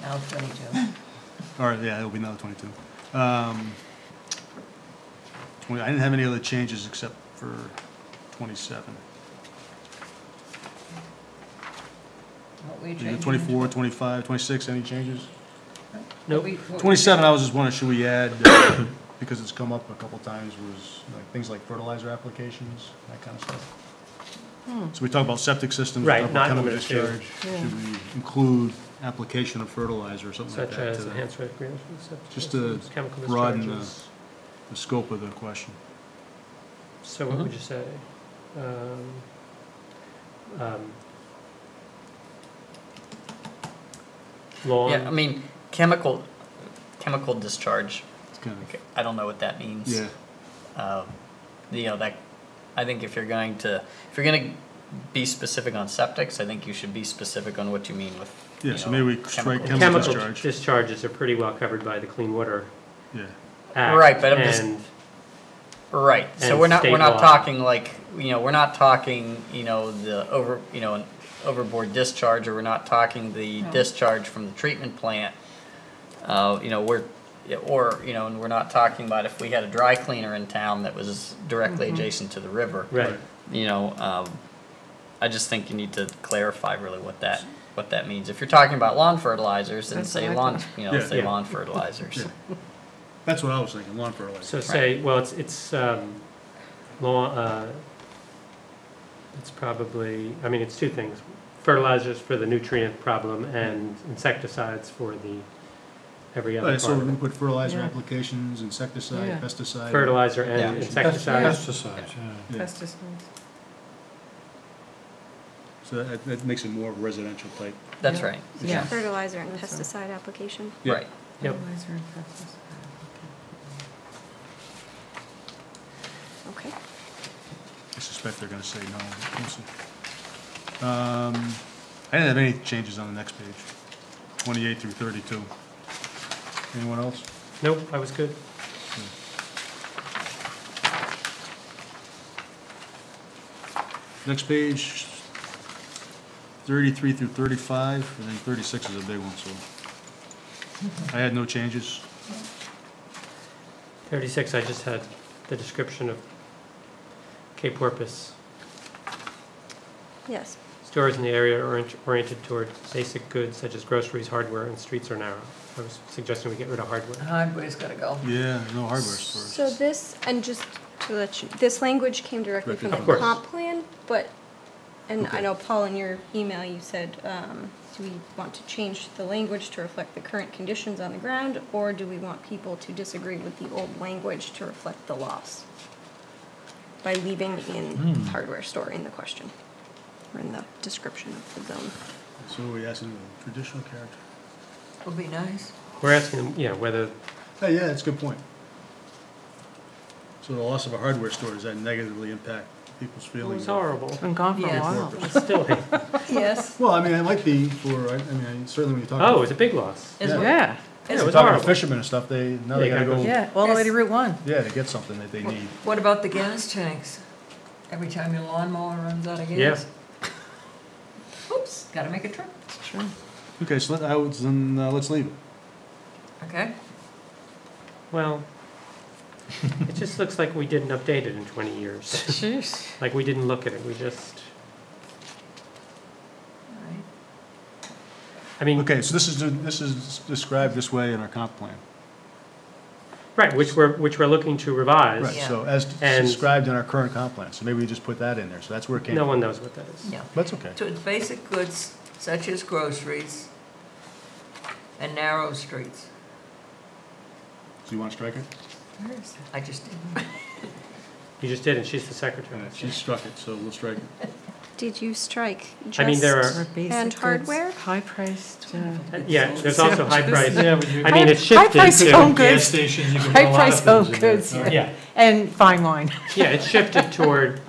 Now 22. or, yeah, it'll be now 22. 20, I didn't have any other changes except for 27. What we You changed. got 24, 25, 26, any changes? Nope. 27, I was just wondering, should we add, because it's come up a couple times, was like things like fertilizer applications, that kind of stuff. So we talk about septic systems, we Right, talk about not chemical limited to. discharge. Should we include application of fertilizer or something like Such that? as to the- enhanced recreation, septic Just to systems, chemical broaden discharges. the scope of the question. So what would you say? Lawn? Yeah, I mean, chemical discharge, It's kind of, I don't know what that means. yeah, You know, that, I think if you're going to be specific on septics, I think you should be specific on what you mean with, yeah, you so know, maybe we strike chemical chemical Chemical discharge. discharges are pretty well covered by the Clean Water Yeah, Act. Right, but I'm just- and Right, so And we're not state law. talking like, you know, we're not talking, you know, an overboard discharge, or we're not talking the No. discharge from the treatment plant. You know, and we're not talking about if we had a dry cleaner in town that was directly adjacent to the river. Right. You know, I just think you need to clarify really what that means. If you're talking about lawn fertilizers, then That's say what I lawn, thought. you know, Yeah. say Yeah. lawn fertilizers. Yeah. That's what I was thinking, lawn fertilizer. So say, well, it's law, it's probably, I mean, it's two things. Fertilizers for the nutrient problem and insecticides for the every other Right, so part we of can it. put fertilizer Yeah. applications, insecticide, Yeah. pesticide. Fertilizer Yeah. and insecticides. Pesticides, yeah. Yeah. Pesticides. So that makes it more of a residential type. That's Yeah. right. Yeah. Fertilizer and That's right. pesticide application. Yeah. Right. Yep. Fertilizer and pesticides. Okay. I suspect they're gonna say no. but we'll see. I didn't have any changes on the next page, 28 through 32. Anyone else? Nope, I was good. Next page, 33 through 35, and then 36 is a big one, so. I had no changes. 36, I just had the description of Cape Porpoise. Yes. Stores in the area are oriented toward basic goods such as groceries, hardware, and streets are narrow. I was suggesting we get rid of hardware. Hardware's gotta go. Yeah, no hardware stores. So this, and just to let you, this language came directly from the Of course. comp plan, but, and I Okay. know, Paul, in your email, you said, do we want to change the language to reflect the current conditions on the ground, or do we want people to disagree with the old language to reflect the loss? By leaving in hardware store in the question, or in the description of the zone. So we asking the traditional character? Would be nice. We're asking them, yeah, whether, Hey, yeah, that's a good point. So the loss of a hardware store, does that negatively impact people's it feelings? was horrible. It's been gone for a Yes. while. But still, Yes. Well, I mean, it might be for, I mean, certainly when you talk. oh, it was a big loss. Is Yeah. what- Yeah, Yeah, it We're was talking to horrible. fishermen and stuff, now they gotta go, yeah, all the way to Route 1. yeah, to get something that they need. What about the gas tanks? Every time your lawnmower runs out of gas? Yes. Oops, gotta make a trip. It's true. Okay, so let's leave it. Okay. Well, it just looks like we didn't update it in 20 years. Jeez. Like we didn't look at it, we just, All right. I mean, Okay, so this is described this way in our comp plan. Right, which we're looking to revise. Right, Yeah. so as And- described in our current comp plan, so maybe we just put that in there, so that's where it came No from. one knows what that is. Yeah. That's okay. To basic goods such as groceries and narrow streets. So you want to strike it? I just did. You just did, and she's the secretary. She struck it, so we'll strike it. Did you strike I mean, there just are- Or basic and goods, hardware? High-priced. Yeah, there's also high price. Yeah, but you. I mean, it's shifted High-priced to. home Gas goods, stations, you can put a lot of high-priced home things in there. goods, Yeah, and fine wine. yeah, it's shifted toward,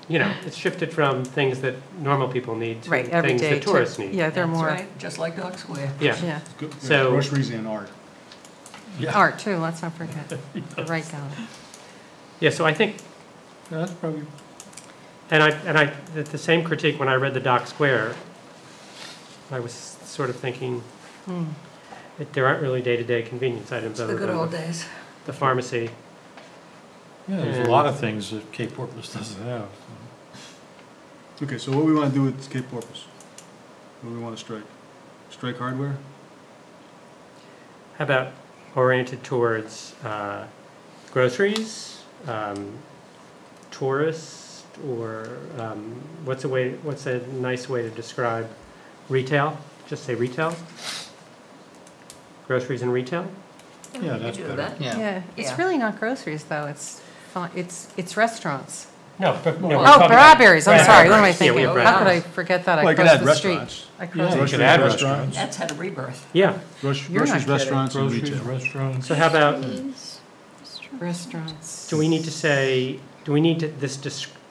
it's shifted from things that normal people need to Right, every things day. that tourists need. Yeah, they're That's more, right, just like Dock Square. Yeah, yeah. Good. So- Groceries and art. Art too, let's not forget. The right down. yeah, so I think, Yeah, that's probably, and the same critique when I read the Dock Square, I was sort of thinking, that there aren't really day-to-day convenience items The other good than old days. the pharmacy. yeah, there's And- a lot of things that Cape Porpoise doesn't have. Okay, so what do we want to do with Cape Porpoise? What do we want to strike? Strike hardware? How about oriented towards groceries, tourists, or what's a nice way to describe retail? Just say retail? Groceries and retail? Yeah, that's You do better. that. Yeah, it's Yeah. really not groceries though, it's restaurants. No, but, no. Oh, we're Oh, talking about strawberries, I'm sorry, what am I Yeah, we thinking? have How could I restaurants. forget that? Well, I you could crossed add the street. restaurants. I Yeah, crossed you the could street. add Restaurants. restaurants. That's had a rebirth. Yeah, You're Groceries, not kidding. restaurants, and Groceries, retail. restaurants. so how about, Restaurants. do we need this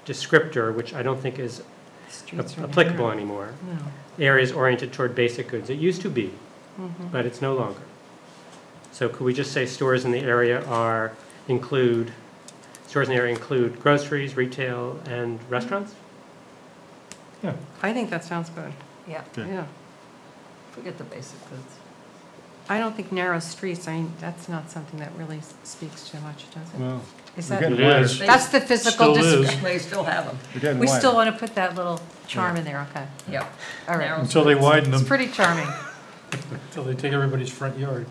descriptor, which I don't think is Streets are applicable narrow. anymore, No. areas oriented toward basic goods. It used to be, Mhm. but it's no longer. So could we just say stores in the area include groceries, retail, and restaurants? I think that sounds good, Yeah, Okay. yeah. forget the basic goods. I don't think narrow streets, that's not something that really speaks too much, does it? Well, Is we're that, getting It wider. is. that's the physical, Still is. They still have them. We're getting we wider. still want to put that little charm in there, okay. Yeah. All right. Narrow Until they streets. widen It's them, pretty charming. until they take everybody's front yard.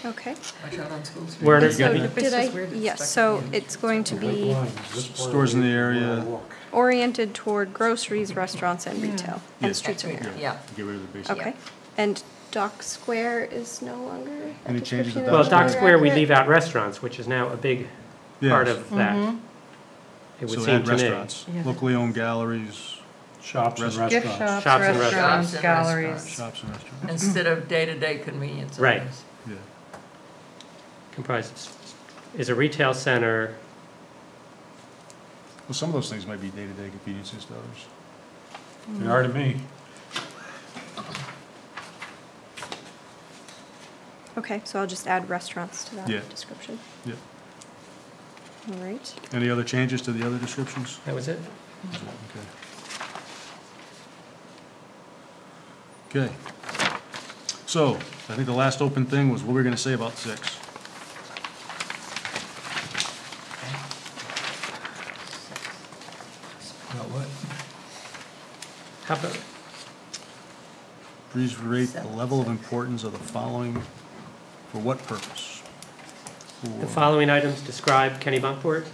Okay. Watch out on School Street. Werner, So you- It's did just I, weird it's yes, stuck so in. it's going to be Stores in the area. oriented toward groceries, restaurants, and retail, Yeah. and streets are That's narrow. right. Yeah. Get rid of the basic. Okay, and Dock Square is no longer a Any changes description to of well, Dock Dock Square Square, we accurate? leave out restaurants, which is now a big part Yes. of that. Mhm. It would So seem add to me. restaurants, Yeah. locally owned galleries, Shops and Restaurants. Gift restaurants. shops, Shops and restaurants, Shops and galleries. restaurants. shops and restaurants. Instead of day-to-day convenience Right. items. Yeah. Comprises, is a retail center, Well, some of those things might be day-to-day conveniences to others. They are to me. Okay, so I'll just add restaurants to Yeah. that description. Yeah. All right. Any other changes to the other descriptions? that was it? Okay. Okay. So, I think the last open thing was what we're gonna say about 6. How about, Please rate the level of importance of the following, for what purpose? the For- following items describe Kennebunkport?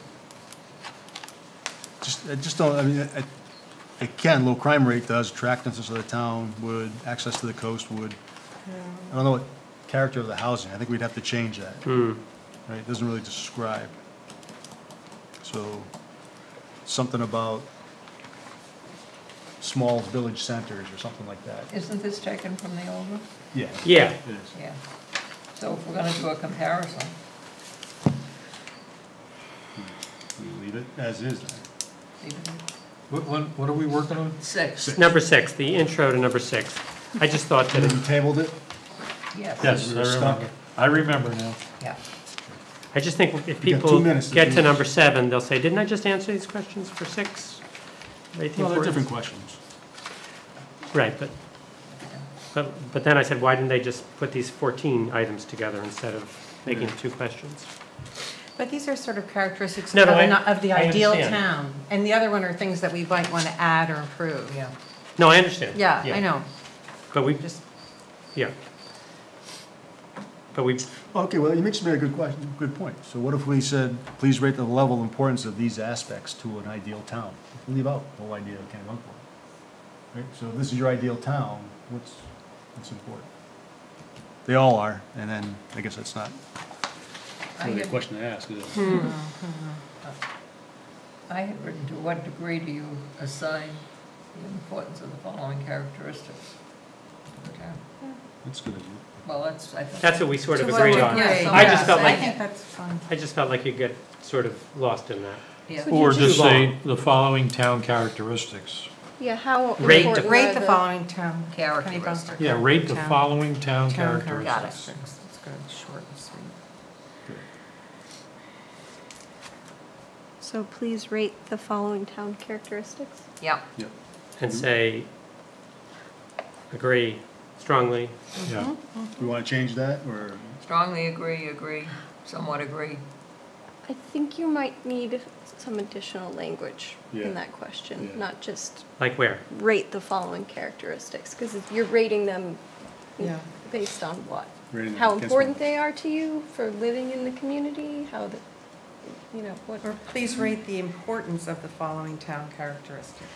I just don't, I mean, again, low crime rate does, attractiveness of the town would, access to the coast would. I don't know what character of the housing, I think we'd have to change that, Hmm, right? It doesn't really describe. So, something about small village centers or something like that. Isn't this taken from the old one? Yeah. yeah, It is. Yeah. So if we're gonna do a comparison, We leave it as is then. What are we working on? 6, number 6, the intro to number 6. I just thought that, And then you tabled it? yes. Yes, we I were stuck. remember. I remember now. Yeah. I just think if You got 2 people minutes to get to finish. number 7, they'll say, didn't I just answer these questions for 6? Rate the Well, they're importance. different questions. Right, but then I said, why didn't they just put these 14 items together instead of making it 2 questions? But these are sort of characteristics No, of no, the I ideal understand. town. And the other one are things that we might want to add or improve. Yeah. No, I understand. Yeah, I know. But we, Just, yeah. but we've, Okay, well, you makes me a good point. So what if we said, please rate the level of importance of these aspects to an ideal town? Leave out the whole idea of Kennebunkport. Right, so if this is your ideal town, what's important? They all are, and then I guess that's not really a question to ask, is it? I had written, to what degree do you assign the importance of the following characteristics? Okay. That's good. Well, that's, I think. that's what we sort of To what agreed on. degree? I just felt I like, think that's fun. I just felt like you get sort of lost in that. Yeah. Or Too just long. say the following town characteristics. Yeah, how Rate the- important Rate are the following town. Characteristics. Yeah, rate the Town- following town Town characteristics. characteristics. That's good, short and sweet. So please rate the following town characteristics. Yeah. And say, agree strongly. Yeah. We want to change that, or? Strongly agree, somewhat agree. I think you might need some additional language Yeah. in that question, Yeah. not just Like where? rate the following characteristics, because you're rating them Yeah. based on what? Rating them How against important what? they are to you for living in the community, how the, what? Or please rate the importance of the following town characteristics.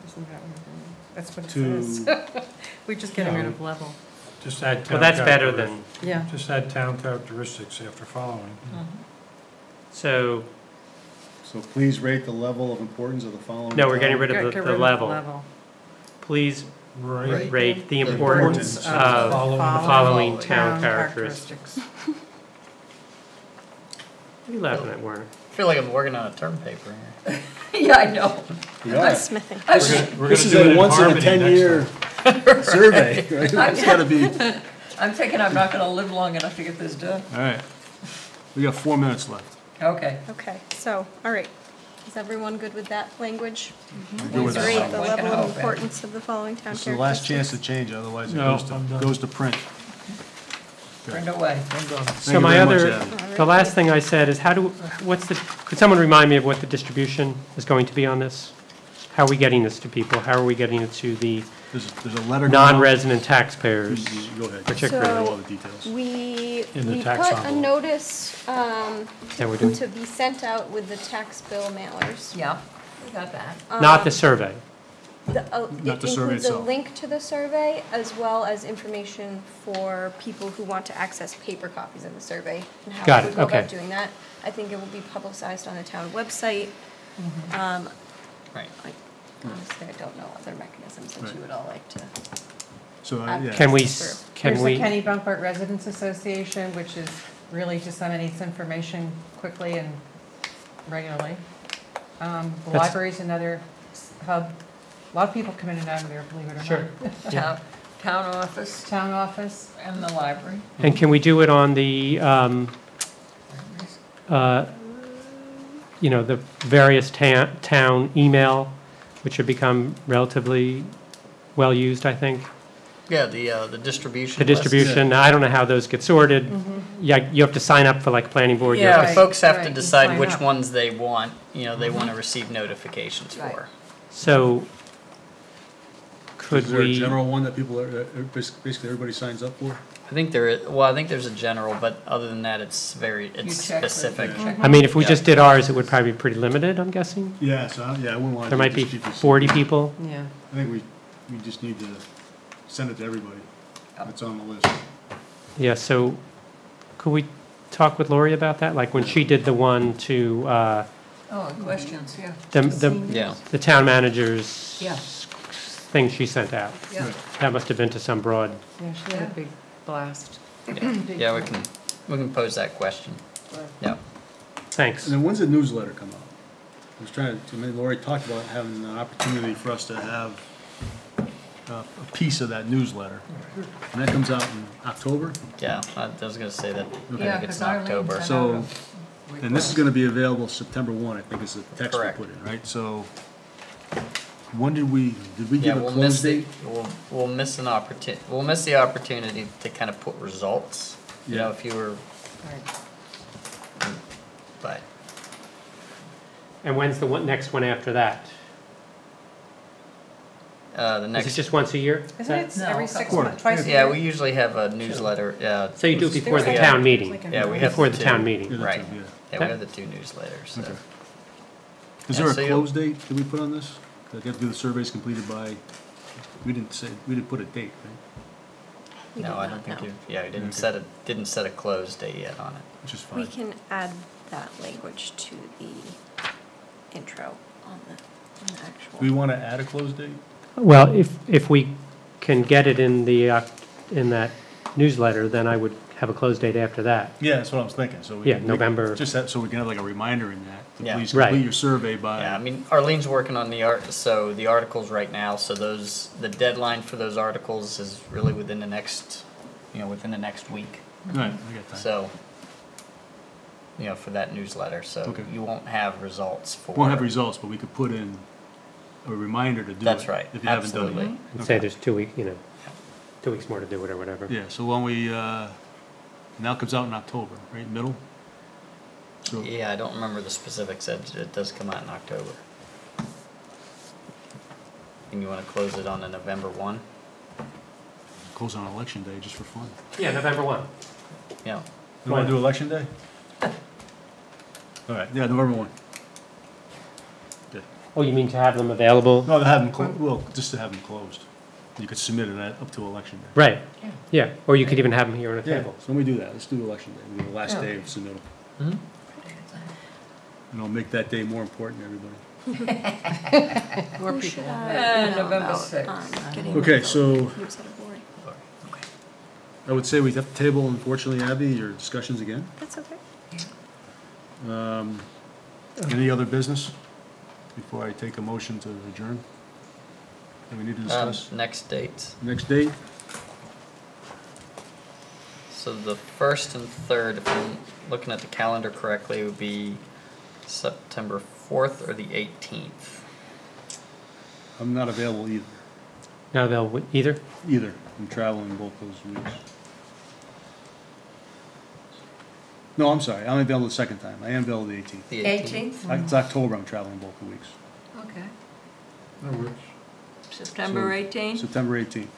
Isn't that what we're doing? That's what it To- says. We're just getting rid of level. Just add town. Well, that's better characteristics. than, Yeah. Just add town characteristics after following. so, So please rate the level of importance of the following. no, we're getting town- rid of Get the rid level. Please Right. rate the importance importance of of the following following town characteristics. characteristics. What are you laughing at, Warner? I feel like I'm working on a term paper here. Yeah, I know. We are. Smithing. We're This is gonna do it a in once in a harmony next 10-year survey, right? It's gotta be, all I'm thinking I'm not gonna live long enough to get this done. right. We got 4 minutes left. Okay. Okay, so, all right. Is everyone good with that language? Good with Please that. rate the We level can of hope, yeah. importance of the following town This is the last chance to characteristics. change, otherwise it No, goes I'm done. goes to print. Turned away. So you my very much, other, Abby. the last thing I said is could someone remind me of what the distribution is going to be on this? How are we getting this to people? How are we getting it to the There's a letter. going out. non-resident taxpayers? Go ahead. particularly. Tell all the details. We In the we tax put a envelope. notice that we're doing? to be sent out with the tax bill mailers. Yeah, we got that. Not the survey. Not It the survey includes a itself. link to the survey, as well as information for people who want to access paper copies of the survey, and how Got we it, go about okay. doing that. I think it will be publicized on the town website. Right. Honestly, I don't know other mechanisms that Right. you would all like to. So, yeah. Can we, Access can There's we? the Kennebunkport Residents Association, which is really disseminates information quickly and regularly. The That's- library's another hub. A lot of people come in and out of there, believe it or not. Sure. Town office Town office. and the library. And can we do it on the, the various town email, which have become relatively well-used, I think? Yeah, the distribution The list. distribution, I don't know how those get sorted. Yeah, you have to sign up for like planning board. you have Yeah, to- folks have to Right, you decide sign which up. ones they want, they want to receive notifications Right. for. So, could Is there a we, general one that people basically everybody signs up for? I think I think there's a general, but other than that, it's check with- specific. I mean, if we Yeah. just did ours, it would probably be pretty limited, I'm guessing? Yeah, so, I wouldn't want to. There might be 40 people. Yeah. I think we just need to send it to everybody that's on the list. Yeah, so could we talk with Lori about that? Like when she did the one to Oh, questions, yeah. Yeah. the town manager's Yeah. thing she sent out. Yeah. That must have been to some broad, Yeah, she had a big blast. Yeah, we can pose that question. Yeah. thanks. And then when's the newsletter come out? I was trying to, Lori talked about having an opportunity for us to have a piece of that newsletter. And that comes out in October? Yeah, I was gonna say that, I Yeah, think it's 'cause in Arlene October. sent So- out a And this is gonna be available September 1, I think is the text we Correct. put in, right? So, when did we Yeah, give a we'll close miss the, date? we'll miss we'll miss the opportunity to kind of put results, Yeah. if you were, but, And when's the next one after that? The Is next. it just once a year? Isn't it No, every a 6 couple. months, twice a Yeah, year? we usually have a newsletter, So you do it before the There's town like meeting? a- yeah, we have Before the the two. town meeting? Yeah, Right. that's it, Yeah, we have the 2 newsletters, so. Okay. Is Yeah, there a so you'll- close date that we put on this? That have to do the surveys completed by, we didn't put a date, right? We No, did I not, don't think no. you, yeah, we Okay. didn't set a close date yet on it. Which is fine. We can add that language to the intro on the actual. Do we want to add a close date? Well, if we can get it in the, in that newsletter, then I would have a close date after that. Yeah, that's what I was thinking, so. Yeah, November. Just that, so we can have like a reminder in that, to Yeah. please Right. complete your survey by. Yeah, I mean, Arlene's working on the the articles right now, so the deadline for those articles is really within the next week. Right, I get that. So, for that newsletter, so Okay. you won't have results for. Won't have results, but we could put in a reminder to do it. That's right, If you haven't done it absolutely. yet. And say Okay. there's 2 weeks, 2 weeks more to do it or whatever. Yeah, so when we, now it comes out in October, right, middle? So, Yeah, I don't remember the specifics, it does come out in October. And you wanna close it on the November 1? close on election day, just for fun. Yeah, November 1. Yeah, You want to do election day? All right, yeah, November 1. Oh, you mean to have them available? No, to have them, well, just to have them closed. You could submit it up to election day. Right, yeah, or you could even have them here on a Yeah, table. so let me do that, let's do election day, we do the last Yeah. day of submittal. Mhm. And I'll make that day more important to everybody. More Who people. should I email November about, 6th. getting Okay, the so- newsletter board? I would say we have to table, unfortunately, Abby, your discussions again. That's okay. Any other business before I take a motion to adjourn? That we need to discuss? next date. Next date? So the 1st and 3rd, if I'm looking at the calendar correctly, would be September 4th or the 18th. I'm not available either. Not available either? Either. I'm traveling both those weeks. No, I'm sorry. I'm available the second time. I am available the 18th. The 18th. 18th? It's October. I'm traveling both the weeks. Okay. That works. September 18th? September 18th.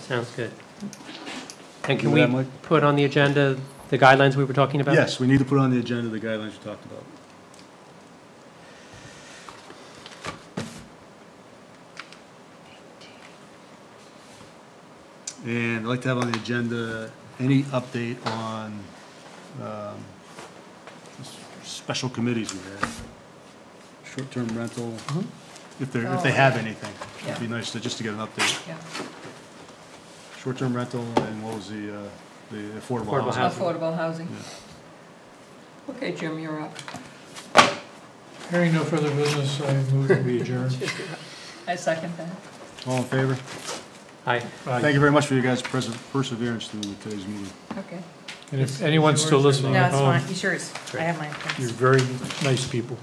Sounds good. And can Do we that, Mike? put on the agenda the guidelines we were talking about? Yes, we need to put on the agenda the guidelines we talked about. And I'd like to have on the agenda any update on special committees we have. Short-term rental, if they have anything. It'd be nice just to get an update. Yeah. Short-term rental and what was the affordable Affordable housing? housing. Affordable housing. Yeah. Okay, Jim, you're up. Hearing no further business, I move that we adjourn. I second that. All in favor? Aye. Thank you very much for your guys' perseverance through today's meeting. Okay. And if anyone's still listening No, at it's home, fine, it's yours. I have mine. you're very nice people.